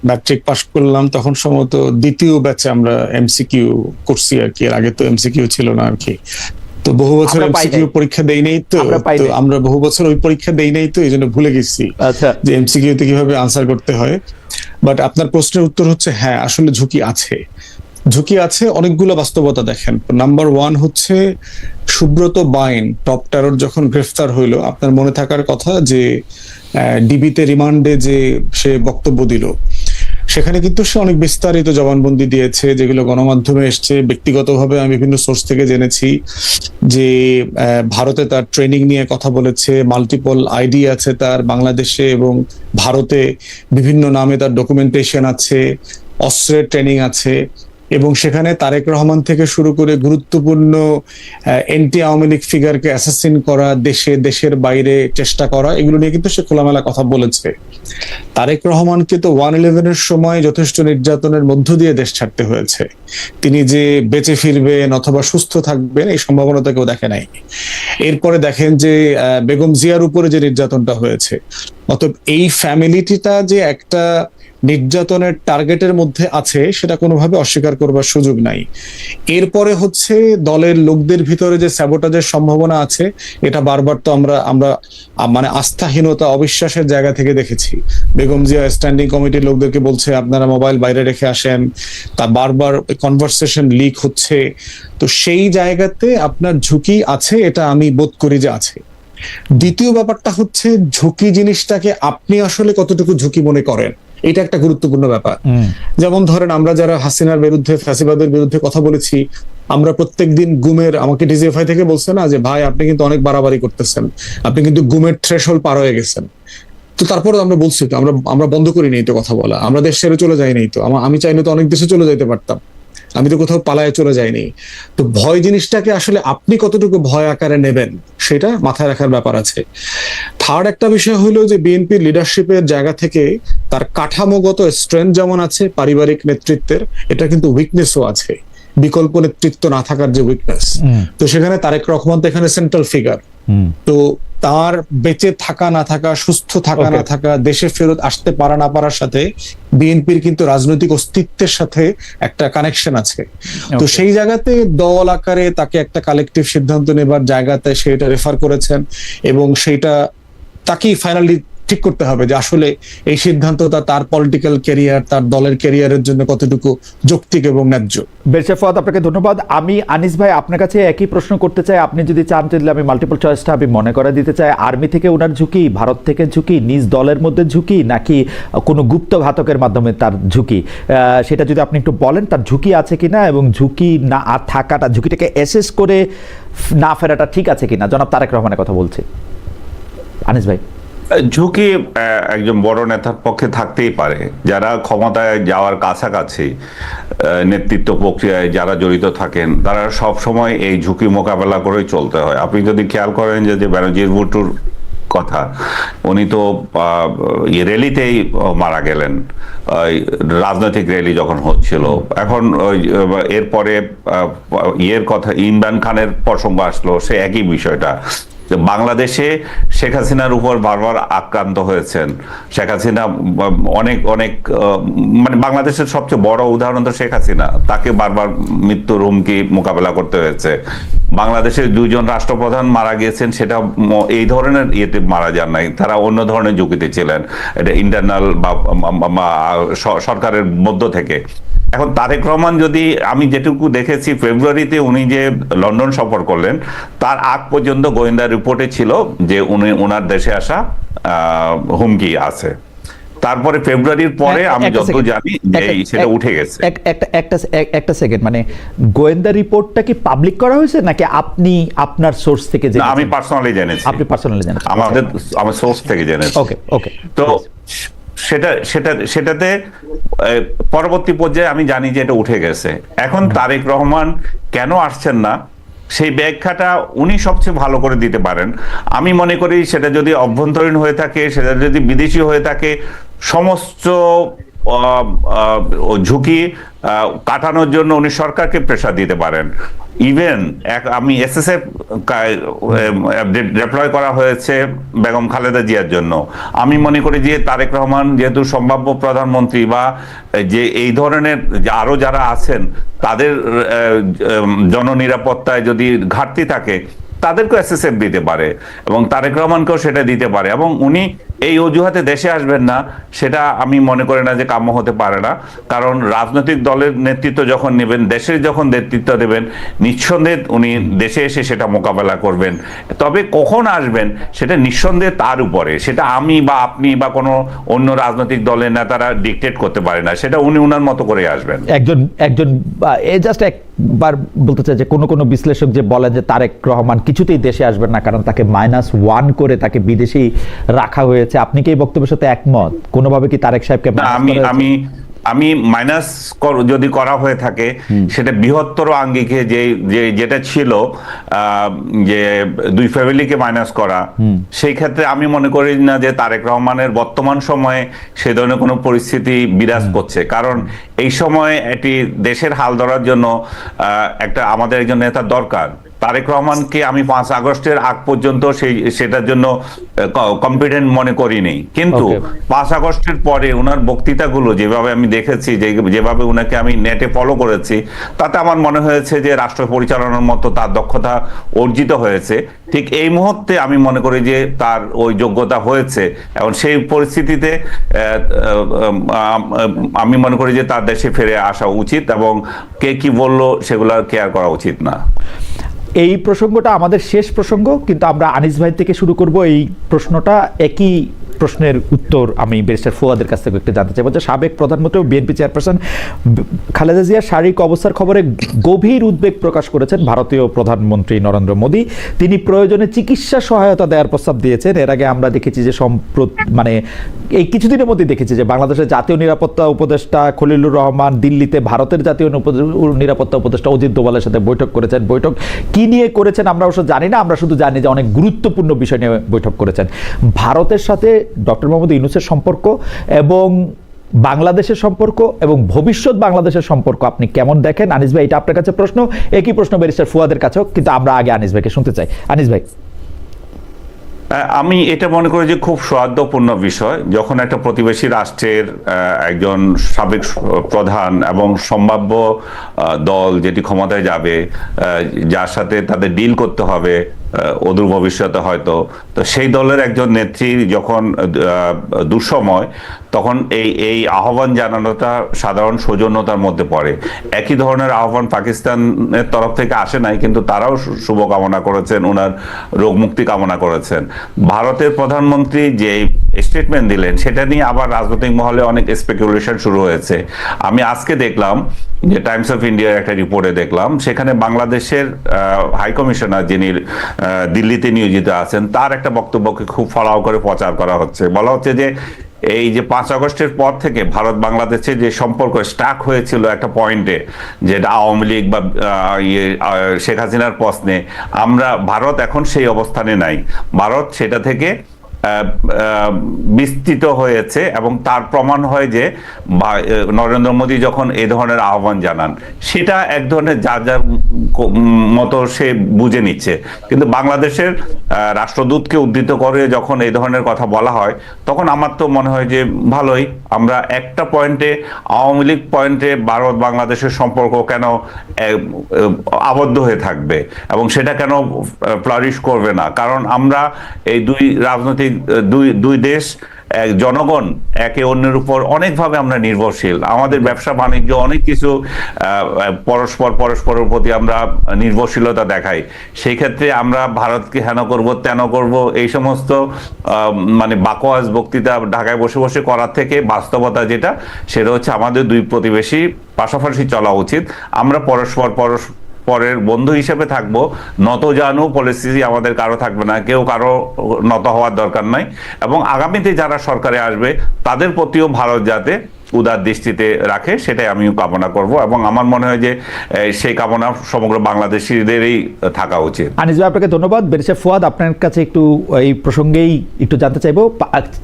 ম্যাট্রিক পাস করলাম তখন সম্ভবত দ্বিতীয় ব্যাচে আমরা এমসিকিউ করছি আর কি, এর আগে তো এমসিকিউ ছিল না আর কি। তো বহু বছর এমসিকিউ পরীক্ষা দেই নাই, তো আমরা বহু বছর ওই পরীক্ষা দেই নাই, তো এই জন্য ভুলে গেছি যে এমসিকিউ তে কিভাবে আনসার করতে হয়। বাট আপনার প্রশ্নের উত্তর হচ্ছে হ্যাঁ, আসলে ঝুঁকি আছে, অনেকগুলো বাস্তবতা। দেখেন, নাম্বার 1 হচ্ছে সুব্রত বাইন টপ টেরর যখন গ্রেফতার হইলো, আপনার মনে থাকার কথা যে ডিবিতে রিমান্ডে যে সে বক্তব্য দিল, সেখানে কিন্তু সে অনেক বিস্তারিত জবানবন্দি দিয়েছে, যেগুলো গণমাধ্যমে এসছে। ব্যক্তিগতভাবে আমি বিভিন্ন সোর্স থেকে জেনেছি যে ভারতে তার ট্রেনিং নিয়ে কথা বলেছে, মাল্টিপল আইডি আছে তার বাংলাদেশে এবং ভারতে, বিভিন্ন নামে তার ডকুমেন্টেশন আছে, অস্ত্রের ট্রেনিং আছে, এবং সেখানে তারেক রহমান থেকে শুরু করে গুরুত্বপূর্ণ এন্টি আওয়ামী লীগ ফিগারকে অ্যাসাসিন করা, দেশের বাইরে চেষ্টা করা, এগুলো নিয়ে কিন্তু সে খোলামেলা কথা বলেছে। তারেক রহমানকে তো 1/11 এর সময় যথেষ্ট নির্যাতনের মধ্য দিয়ে দেশ ছাড়তে হয়েছে। তিনি যে বেঁচে ফিরবেন অথবা সুস্থ থাকবেন এই সম্ভাবনাটা কেউ দেখে নাই। এরপরে দেখেন যে বেগম জিয়ার উপরে যে নির্যাতনটা হয়েছে, অতএব এই ফ্যামিলিটিটা যে একটা নির্যাতনের টার্গেটের মধ্যে আছে সেটা কোনোভাবে অস্বীকার করবার সুযোগ নাই। এরপরে হচ্ছে দলের লোকদের ভিতরে যে স্যাবোটাজের সম্ভাবনা আছে, এটা বারবার তো আমরা আমরা মানে আস্থাহীনতা অবিশ্বাসের জায়গা থেকে দেখেছি। বেগম জিয়া স্ট্যান্ডিং কমিটির লোকদেরকে বলছে আপনারা মোবাইল বাইরে রেখে আসেন, তা বারবার কনভারসেশন লিক হচ্ছে। তো সেই জায়গাতে আপনার ঝুঁকি আছে, এটা আমি বোধ করি যে আছে। দ্বিতীয় ব্যাপারটা হচ্ছে ঝুঁকি জিনিসটাকে আপনি আসলে কতটুকু ঝুঁকি মনে করেন, এটা একটা গুরুত্বপূর্ণ ব্যাপার। যেমন ধরেন আমরা যারা হাসিনার বিরুদ্ধে, ফ্যাসিবাদের বিরুদ্ধে কথা বলেছি, আমরা প্রত্যেকদিন গুমের, আমাকে ডিজিএফআই থেকে বলছে না যে ভাই আপনি কিন্তু অনেক বাড়াবাড়ি করতেছেন, আপনি কিন্তু গুমের থ্রেশহোল্ড পার হয়ে গেছেন। তো তারপরে আমরা বলছি তো আমরা বন্ধ করি নাই তো কথা বলা, আমরা দেশ ছেড়ে চলে যাই নাই তো, আমি চাইলে তো অনেক দেশে চলে যাইতে পারতাম, আমি তো কোথাও পালায়ে চলে যাইনি। তো ভয় জিনিসটাকে আসলে আপনি কতটুকু ভয় আকারে নেবেন সেটা মাথায় রাখার ব্যাপার আছে। থার্ড একটা বিষয় হলো যে বিএনপির লিডারশিপের জায়গা থেকে তার কাঠামোগত স্ট্রেংথ যেমন আছে, পারিবারিক নেতৃত্বের, এটা কিন্তু উইকনেসও আছে, বিকল্প নেতৃত্ব না থাকার যে উইকনেস। তো সেখানে তারেক রহমান তো এখানে সেন্ট্রাল ফিগার। তো তার বেঁচে থাকা না থাকা, সুস্থ থাকা না থাকা, দেশে ফেরত আসতে পারা না পারার সাথে বিএনপির কিন্তু রাজনৈতিক অস্তিত্বের সাথে একটা কানেকশন আছে। তো সেই জায়গাতে দল আকারে তাকে একটা কালেকটিভ সিদ্ধান্ত নেবার জায়গাতে সেটা রেফার করেছেন, এবং সেইটা তাকেই ফাইনালি ঠিক করতে হবে যে আসলে এই সিদ্ধান্তটা তার পলিটিক্যাল ক্যারিয়ার, তার দলের ক্যারিয়ারের জন্য কতটুকু যৌক্তিক এবং ন্যায্য।
বেরসা ফুয়াদ, আপনাকে ধন্যবাদ। আমি আনিস ভাই আপনার কাছে একই প্রশ্ন করতে চাই, আপনি যদি চান তাহলে আমি মাল্টিপল চয়েসটা আমি মনে করে দিতে চাই। আর্মি থেকে ওনার ঝুঁকি, ভারত থেকে ঝুঁকি, নিজ দলের মধ্যে ঝুঁকি, নাকি কোনো গুপ্ত ঘাতকের মাধ্যমে তার ঝুঁকি, সেটা যদি আপনি একটু বলেন, তার ঝুঁকি আছে কিনা, এবং ঝুঁকি না থাকাটা, ঝুঁকিটাকে অ্যাসেস করে না ফেরাটা ঠিক আছে কিনা। জনাব তারেক রহমানের কথা বলছি। আনিস ভাই,
ঝুঁকি একজন বড় নেতার পক্ষে থাকতেই পারে। যারা ক্ষমতায় যাওয়ার কাছাকাছি নেতৃত্ব প্রক্রিয়ায় যারা জড়িত থাকেন, তারা সব সময় এই ঝুঁকি মোকাবেলা করেই চলতে হয়। আপনি যদি খেয়াল করেন যে বেনজির ভুট্টোর কথা, উনি তো র্যালিতেই মারা গেলেন, রাজনৈতিক র্যালি যখন হচ্ছিল। এখন এরপরে ইয়ের কথা, ইমরান খানের প্রসঙ্গ আসলো, সে একই বিষয়টা। বাংলাদেশে শেখ হাসিনার উপর বারবার আক্রান্ত হয়েছেন। শেখ হাসিনা অনেক অনেক মানে বাংলাদেশের সবচেয়ে বড় উদাহরণ তো শেখ হাসিনা, তাকে বারবার মৃত্যুর হুমকি মোকাবেলা করতে হয়েছে। বাংলাদেশের দুইজন রাষ্ট্রপ্রধান মারা গিয়েছেন, সেটা এই ধরনের ইয়েতে মারা যান নাই, তারা অন্য ধরনের ঝুঁকিতে ছিলেন, এটা ইন্টারনাল বা সরকারের মধ্য থেকে। এখন তারেক রহমান, যদি আমি যেটুকু দেখেছি, ফেব্রুয়ারিতে উনি যে লন্ডন সফর করলেন, তার আগ পর্যন্ত গোয়েন্দা রিপোর্টে ছিল যে ওনার দেশে আসা হুমকি আছে। তারপরে ফেব্রুয়ারির পরে আমি যতদূর জানি সেটা উঠে গেছে।
একটা সেকেন্ড, মানে গোয়েন্দা রিপোর্টটা কি পাবলিক করা হয়েছে, নাকি আপনি আপনার সোর্স থেকে জেনেছেন?
আমি পার্সোনালি জেনেছি।
আপনি পার্সোনালি জেনেছেন?
আমার সোর্স থেকে জেনেছি।
ওকে ওকে।
তো সেটাতে পরবর্তী পর্যায়ে আমি জানি যে এটা উঠে গেছে। এখন তারেক রহমান কেন আসছেন না, সেই ব্যাখ্যাটা উনি সবচেয়ে ভালো করে দিতে পারেন। আমি মনে করি সেটা যদি অভ্যন্তরীণ হয়ে থাকে, সেটা যদি বিদেশি হয়ে থাকে, সমস্ত ঝুঁকি কাটানোর জন্য উনি সরকারকে প্রেসার দিতে পারেন। ইভেন আমি এসএসএফ ডিপ্লয় করা হয়েছে বেগম খালেদা জিয়ার জন্য। আমি মনে করি যে তারেক রহমান যেহেতু সম্ভাব্য প্রধানমন্ত্রী, বা যে এই ধরনের আরো যারা আছেন, তাদের জননিরাপত্তায় যদি ঘাটতি থাকে, তাদেরকেও এসএসএফ দিতে পারে, এবং তারেক রহমানকেও সেটা দিতে পারে। এবং উনি এই অজুহাতে দেশে আসবেন না, সেটা আমি মনে করি না যে কাম্য হতে পারে না। কারণ রাজনৈতিক দলের নেতৃত্ব যখন নেবেন, দেশের যখন নেতৃত্ব দেবেন, নিঃসন্দেহে উনি দেশে এসে সেটা মোকাবেলা করবেন। তবে কখন আসবেন সেটা নিঃসন্দেহে তার উপরে, সেটা আমি বা আপনি বা কোনো অন্য রাজনৈতিক দলের নেতারা ডিকটেট করতে পারে না, সেটা উনি উনার মতো করে আসবেন।
একজন জাস্ট একবার বলতে চাই যে কোনো বিশ্লেষক যে বলেন যে তারেক রহমান কিছুতেই দেশে আসবেন না, কারণ তাকে -1 করে তাকে বিদেশেই রাখা হয়েছে, আপনি কি এই বক্তব্যের সাথে একমত? কোনোভাবে কি তারেক সাহেবকে
আমি মাইনাস যদি করা হয়ে থাকে, সেটা বৃহত্তর আঙ্গিকে যেটা ছিল যে দুই ফ্যামিলিকে মাইনাস করা, সেই ক্ষেত্রে আমি মনে করি না যে তারেক রহমানের বর্তমান সময়ে সে ধরনের কোনো পরিস্থিতি বিরাজ করছে। কারণ এই সময় এটি দেশের হাল ধরার জন্য আমাদের একজন নেতা দরকার। তারেক রহমানকে আমি 5 আগস্টের আগ পর্যন্ত সেটার জন্য কম্পিটেন্ট মনে করিনি, কিন্তু 5 আগস্টের পরে ওনার বক্তৃতাগুলো যেভাবে আমি দেখেছি, যেভাবে ওনাকে আমি নেটে ফলো করেছি, তাতে আমার মনে হয়েছে যে রাষ্ট্র পরিচালনার মতো তার দক্ষতা অর্জিত হয়েছে। ঠিক এই মুহূর্তে আমি মনে করি যে তার ওই যোগ্যতা হয়েছে, এবং সেই পরিস্থিতিতে আমি মনে করি যে তার দেশে ফিরে আসা উচিত, এবং কে কি বললো সেগুলো কেয়ার করা উচিত না।
এই প্রসঙ্গটা আমাদের শেষ প্রসঙ্গ, কিন্তু আমরা আনিস ভাই থেকে শুরু করব। এই প্রশ্নটা একই প্রশ্নের উত্তর আমি ব্যারিস্টার ফুয়াদের কাছ থেকে একটু জানতে চাইব যে সাবেক প্রধানমন্ত্রী ও বিএনপি চেয়ারপারসন খালেদা জিয়ার শারীরিক অবস্থার খবরে গভীর উদ্বেগ প্রকাশ করেছেন ভারতীয় প্রধানমন্ত্রী নরেন্দ্র মোদী। তিনি প্রয়োজনে চিকিৎসা সহায়তা দেওয়ার প্রস্তাব দিয়েছেন। এর আগে আমরা দেখেছি যে মানে এই কিছুদিনের মধ্যে দেখেছি যে বাংলাদেশের জাতীয় নিরাপত্তা উপদেষ্টা খলিলুর রহমান দিল্লিতে ভারতের জাতীয় নিরাপত্তা উপদেষ্টা অজিত দোভালের সাথে বৈঠক করেছেন। বৈঠক কি নিয়ে করেছেন আমরা অবশ্য জানি না, আমরা শুধু জানি যে অনেক গুরুত্বপূর্ণ বিষয় নিয়ে বৈঠক করেছেন। ভারতের সাথে ডক্টর মোহাম্মদ ইউনূসের সম্পর্ক এবং বাংলাদেশের সম্পর্ক এবং ভবিষ্যৎ বাংলাদেশের সম্পর্ক আপনি কেমন দেখেন? আনিস ভাই, এটা আপনার কাছে প্রশ্ন, একই প্রশ্ন ব্যারিস্টার ফুয়াদের কাছেও, কিন্তু আমরা আগে আনিস ভাইকে শুনতে চাই। আনিস ভাই।
আমি এটা মনে করি যে খুব সৌহার্দ্যপূর্ণ বিষয় যখন একটা প্রতিবেশী রাষ্ট্রের একজন সাবেক প্রধান এবং সম্ভাব্য দল যেটি ক্ষমতায় যাবে, যার সাথে তাদের ডিল করতে হবে অদূর ভবিষ্যতে হয়তো, তো সেই দলের একজন নেত্রী যখন দুঃসময়, তখন এই আহ্বান জানানোটা সাধারণ সৌজন্যতার মধ্যে পড়ে। একই ধরনের আহ্বান পাকিস্তানের তরফ থেকে আসে নাই, কিন্তু তারাও শুভকামনা করেছেন, ওনার রোগমুক্তি কামনা করেছেন। ভারতের প্রধানমন্ত্রী যে স্টেটমেন্ট দিলেন সেটা নিয়ে আবার রাজনৈতিক মহলে অনেক স্পেকুলেশন শুরু হয়েছে। আমি আজকে দেখলাম যে টাইমস অফ ইন্ডিয়ার একটা রিপোর্টে দেখলাম, সেখানে বাংলাদেশের হাই কমিশনার যিনি দিল্লিতে নিয়োজিত আছেন, তার একটা বক্তব্যকে খুব ফলাও করে প্রচার করা হচ্ছে। বলা হচ্ছে যে এই যে 5 আগস্টের পর থেকে ভারত বাংলাদেশের যে সম্পর্ক স্টাক হয়েছিল একটা পয়েন্টে, যেটা আওয়ামী লীগ বা শেখ হাসিনার প্রশ্নে, ভারত এখন সেই অবস্থানে নাই। ভারত সেটা থেকে বিস্তৃত হয়েছে, এবং তার প্রমাণ হয় যে নরেন্দ্র মোদী যখন এই ধরনের আহ্বান জানান, সেটা এক ধরনের যার যার মতো সে বুঝে নিচ্ছে। কিন্তু বাংলাদেশের রাষ্ট্রদূতকে উদ্ধৃত করে যখন এই ধরনের কথা বলা হয়, তখন আমার তো মনে হয় যে ভালোই, আমরা একটা পয়েন্টে, আওয়ামী লীগ পয়েন্টে ভারত বাংলাদেশের সম্পর্ক কেন আবদ্ধ হয়ে থাকবে এবং সেটা কেন ফ্লারিশ করবে না? কারণ আমরা এই দুই দেশ জনগণ একে অন্যের উপর অনেকভাবে আমরা নির্ভরশীল। আমাদের ব্যবসা বাণিজ্য অনেক কিছু পরস্পরের প্রতি আমরা নির্ভরশীলতা দেখাই। সেই ক্ষেত্রে আমরা ভারতকে হেন করব তেন করব এই সমস্ত মানে বাকোয়াস বক্তৃতা ঢাকায় বসে বসে করার থেকে বাস্তবতা যেটা, সেটা হচ্ছে আমাদের দুই প্রতিবেশী পাশাপাশি চলা উচিত। আমরা পরের বন্ধু হিসেবে থাকবো, নত জানু পলিসি আমাদের কারো থাকবে না, কেউ কারো নত হওয়ার দরকার নাই। এবং আগামীতে যারা সরকারে আসবে তাদের প্রতিও ভারত যাতে উদার দৃষ্টিতে রাখে, সেটাই আমিও কামনা করব, এবং আমার মনে হয় যে সেই কামনা সমগ্র বাংলাদেশিদেরই থাকা উচিত।
আনিস ভাই, আপনাকে ধন্যবাদ। ব্যারিস্টার ফুয়াদ, আপনার কাছে একটু এই প্রসঙ্গেই একটু জানতে চাইবো।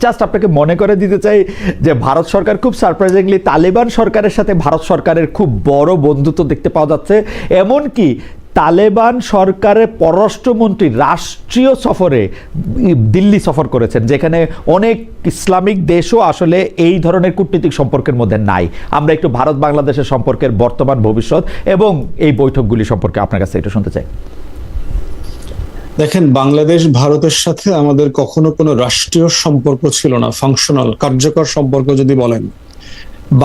জাস্ট আপনাকে মনে করে দিতে চাই যে ভারত সরকার খুব সারপ্রাইজিংলি তালেবান সরকারের সাথে ভারত সরকারের খুব বড় বন্ধুত্ব দেখতে পাওয়া যাচ্ছে। এমনকি তালেবান সরকারের পররাষ্ট্রমন্ত্রী রাষ্ট্রীয় সফরে দিল্লি সফর করেছেন, যেখানে অনেক ইসলামিক দেশও আসলে এই ধরনের কূটনৈতিক সম্পর্কের মধ্যে নাই। আমরা একটু ভারত বাংলাদেশের সম্পর্কের বর্তমান, ভবিষ্যৎ এবং এই বৈঠকগুলি সম্পর্কে আপনার কাছে একটু শুনতে চাই।
দেখেন, বাংলাদেশ ভারতের সাথে আমাদের কখনো কোনো রাষ্ট্রীয় সম্পর্ক ছিল না, ফাংশনাল কার্যকর সম্পর্ক যদি বলেন।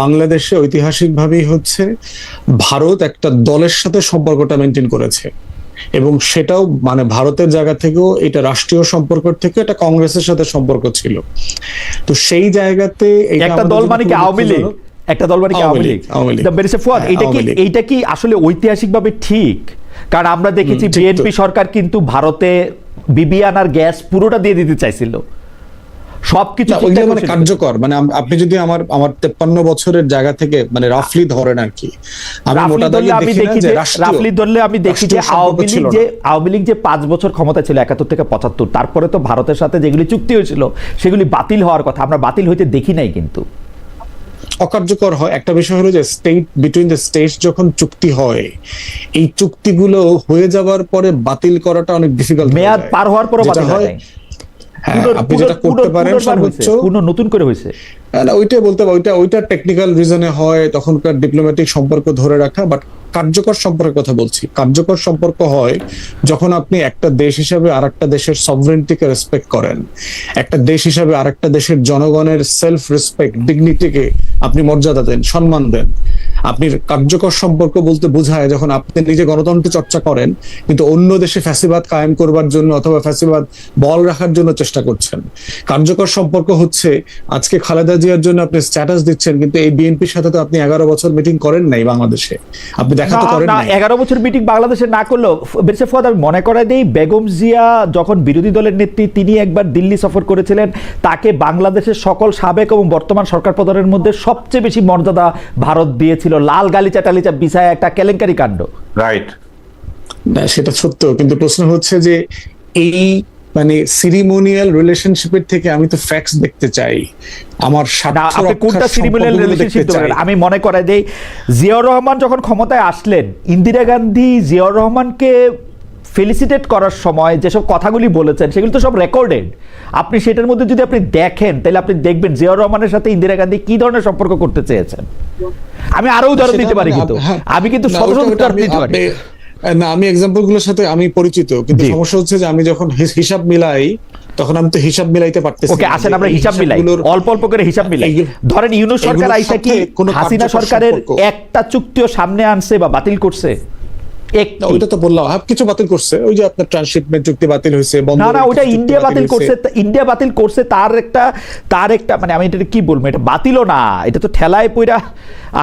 বাংলাদেশে ঐতিহাসিকভাবেই হচ্ছে ভারত একটা দলের সাথে সম্পর্কটা মেনটেন করেছে, এবং সেটাও মানে ভারতের জায়গা থেকেও এটা রাষ্ট্রীয় সম্পর্ক থেকে এটা কংগ্রেসের সাথে সম্পর্ক ছিল। তো সেই জায়গাতে
একটা দল মানে কি আওয়ামী লীগ, একটা দল মানে কি আওয়ামী লীগ। এইটা কি আসলে ঐতিহাসিকভাবে ঠিক? কারণ আমরা দেখেছি বিএনপি সরকার কিন্তু ভারতে বিবিআন আর গ্যাস পুরোটা দিয়ে দিতে চাইছিল, সবকিছু
কার্যকর। মানে আপনি যদি আমার 53 বছরের জায়গা থেকে মানে রাফলি ধরেন আর কি,
রাফলি ধরলে আমি দেখি যে আওয়ামী লীগ যে 5 বছর ক্ষমতা ছিল 71 থেকে 75, তারপরে তো ভারতের সাথে যেগুলি চুক্তি হয়েছিল সেগুলি বাতিল হওয়ার কথা, আমরা বাতিল হইতে দেখি নাই। কিন্তু
অকার্যকর হয়, একটা বিষয় হলো যে স্টেট বিটুইন দ্য স্টেটস যখন চুক্তি হয়, এই চুক্তিগুলো হয়ে যাবার পরে বাতিল করাটা অনেক ডিফিকাল্ট।
মেয়াদ পার হওয়ার পরও বাতিল হয় নাই।
হ্যাঁ, আপনি যেটা করতে পারেন সর্বোচ্চ
পুনঃ নতুন করে হয়েছে।
না, ওইটাই বলতে হবে, ওইটা টেকনিক্যাল রিজনে হয়, তখনকার ডিপ্লোম্যাটিক সম্পর্ক ধরে রাখা। বাট কার্যকর সম্পর্কের কথা বলছি, কার্যকর সম্পর্ক হয় যখন আপনি একটা দেশ হিসাবে আরেকটা দেশের সভরেন্টিকে রেসপেক্ট করেন, একটা দেশ হিসাবে আরেকটা দেশের জনগণের সেলফ রেসপেক্ট, ডিগনিটিকে আপনি মর্যাদা দেন, সম্মান দেন। আপনি কার্যকর সম্পর্ক বলতে বোঝায় যখন আপনি নিজে গণতন্ত্র চর্চা করেন কিন্তু অন্য দেশে ফ্যাসিবাদ কায়েম করবার জন্য অথবা ফ্যাসিবাদ বল রাখার জন্য চেষ্টা করছেন। কার্যকর সম্পর্ক হচ্ছে আজকে খালেদা জিয়ার জন্য আপনি স্ট্যাটাস দিচ্ছেন, কিন্তু এই বিএনপির সাথে তো আপনি 11 বছর মিটিং করেন নাই বাংলাদেশে, আপনি দেখা তো করেন নাই।
11 বছর মিটিং বাংলাদেশে না করলেও বেরসে ফুয়াদ, আমি মনে করাই দেই, বেগম জিয়া যখন বিরোধী দলের নেত্রী, তিনি একবার দিল্লি সফর করেছিলেন, তাকে বাংলাদেশের সকল সাবেক এবং বর্তমান সরকার প্রধানের মধ্যে সবচেয়ে বেশি মর্যাদা ভারত দিয়েছিল। লাল গালিচা টালিচা বিছায় একটা কেলেঙ্কারি কাণ্ড।
রাইট,
না সেটা সত্য, কিন্তু প্রশ্ন হচ্ছে যে এই মানে সিরিমোনিয়াল রিলেশনশিপের থেকে আমি তো ফ্যাক্টস দেখতে চাই, আমার
আপনি কোনটা সিরিমোনিয়াল রিলেশনশিপ ধরেন? আমি মনে করাই দেই, জিয়াউর রহমান যখন ক্ষমতায় আসলেন, ইন্দিরা গান্ধী জিয়াউর রহমানকে ফেলিসিটেট করার সময় যেসব কথাগুলি বলেছেন সেগুলো তো সব রেকর্ডেড। আপনি সেটার মধ্যে যদি আপনি দেখেন তাহলে আপনি দেখবেন জিয়াউর রহমানের সাথে ইন্দিরা গান্ধী কি ধরনের সম্পর্ক করতে চেয়েছেন। আমি আরো উদাহরণ দিতে পারি, কিন্তু আমি কিন্তু উদাহরণ দিতে পারি
না, আমি এক্সাম্পল গুলোর সাথে আমি পরিচিত, কিন্তু সমস্যা হচ্ছে যে আমি যখন হিসাব মিলাই তখন আমি তো হিসাব মিলাইতে পারতেছি।
ওকে, আসেন আমরা হিসাব মিলাই, অল্প অল্প করে হিসাব মিলাই। ধরেন ইউনূস সরকার আইসা কি হাসিনা সরকারের একটা চুক্তিও সামনে আনছে বা বাতিল করছে?
ওইটা তো বললাম, কিছু বাতিল করছে, ওই যে আপনার ট্রান্সশিপমেন্ট চুক্তি বাতিল হয়েছে,
না না, ওইটা ইন্ডিয়া বাতিল করছে। ইন্ডিয়া বাতিল করছে, তার একটা মানে আমি এটা কি বলবো, এটা বাতিলও না, এটা তো ঠেলায় পয়রা।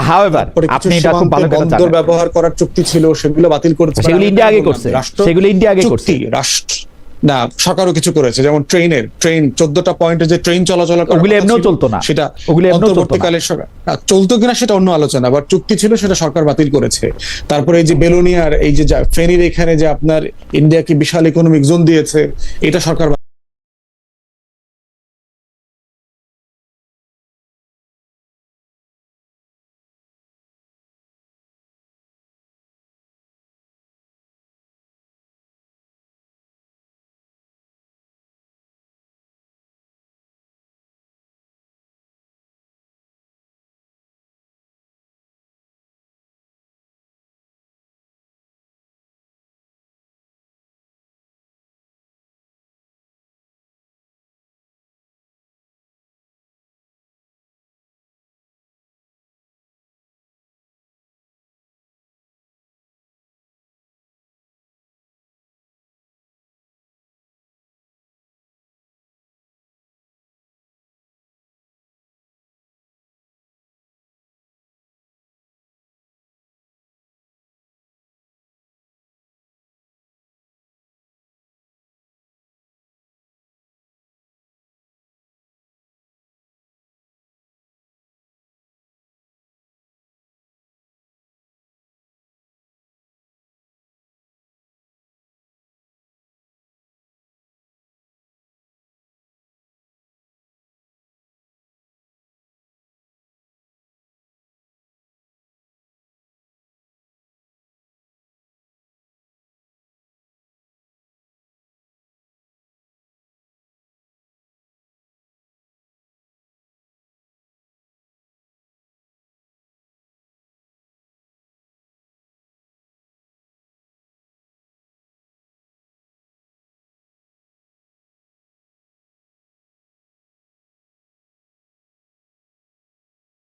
হাউএভার আপনি এটা খুব ভালো করে
বন্দর ব্যবহার করার চুক্তি ছিল, সেগুলো বাতিল করেছে।
সেগুলো ইন্ডিয়া আগে করছে, সেগুলো ইন্ডিয়া আগে করছে।
রাষ্ট্র না, সরকারও কিছু করেছে, যেমন ট্রেন 14টা পয়েন্টে যে ট্রেন চলাচল
ওগুলো এমনিও চলতো না,
সেটা
ওগুলো
অন্তর্বর্তীকালে চলতো কিনা সেটা অন্য আলোচনা, বাট চুক্তি ছিল সেটা সরকার বাতিল করেছে। তারপরে এই যে বেলোনিয়ার এই যে ফেনীর এখানে যে আপনার ইন্ডিয়াকে বিশাল ইকোনমিক জোন দিয়েছে, এটা সরকার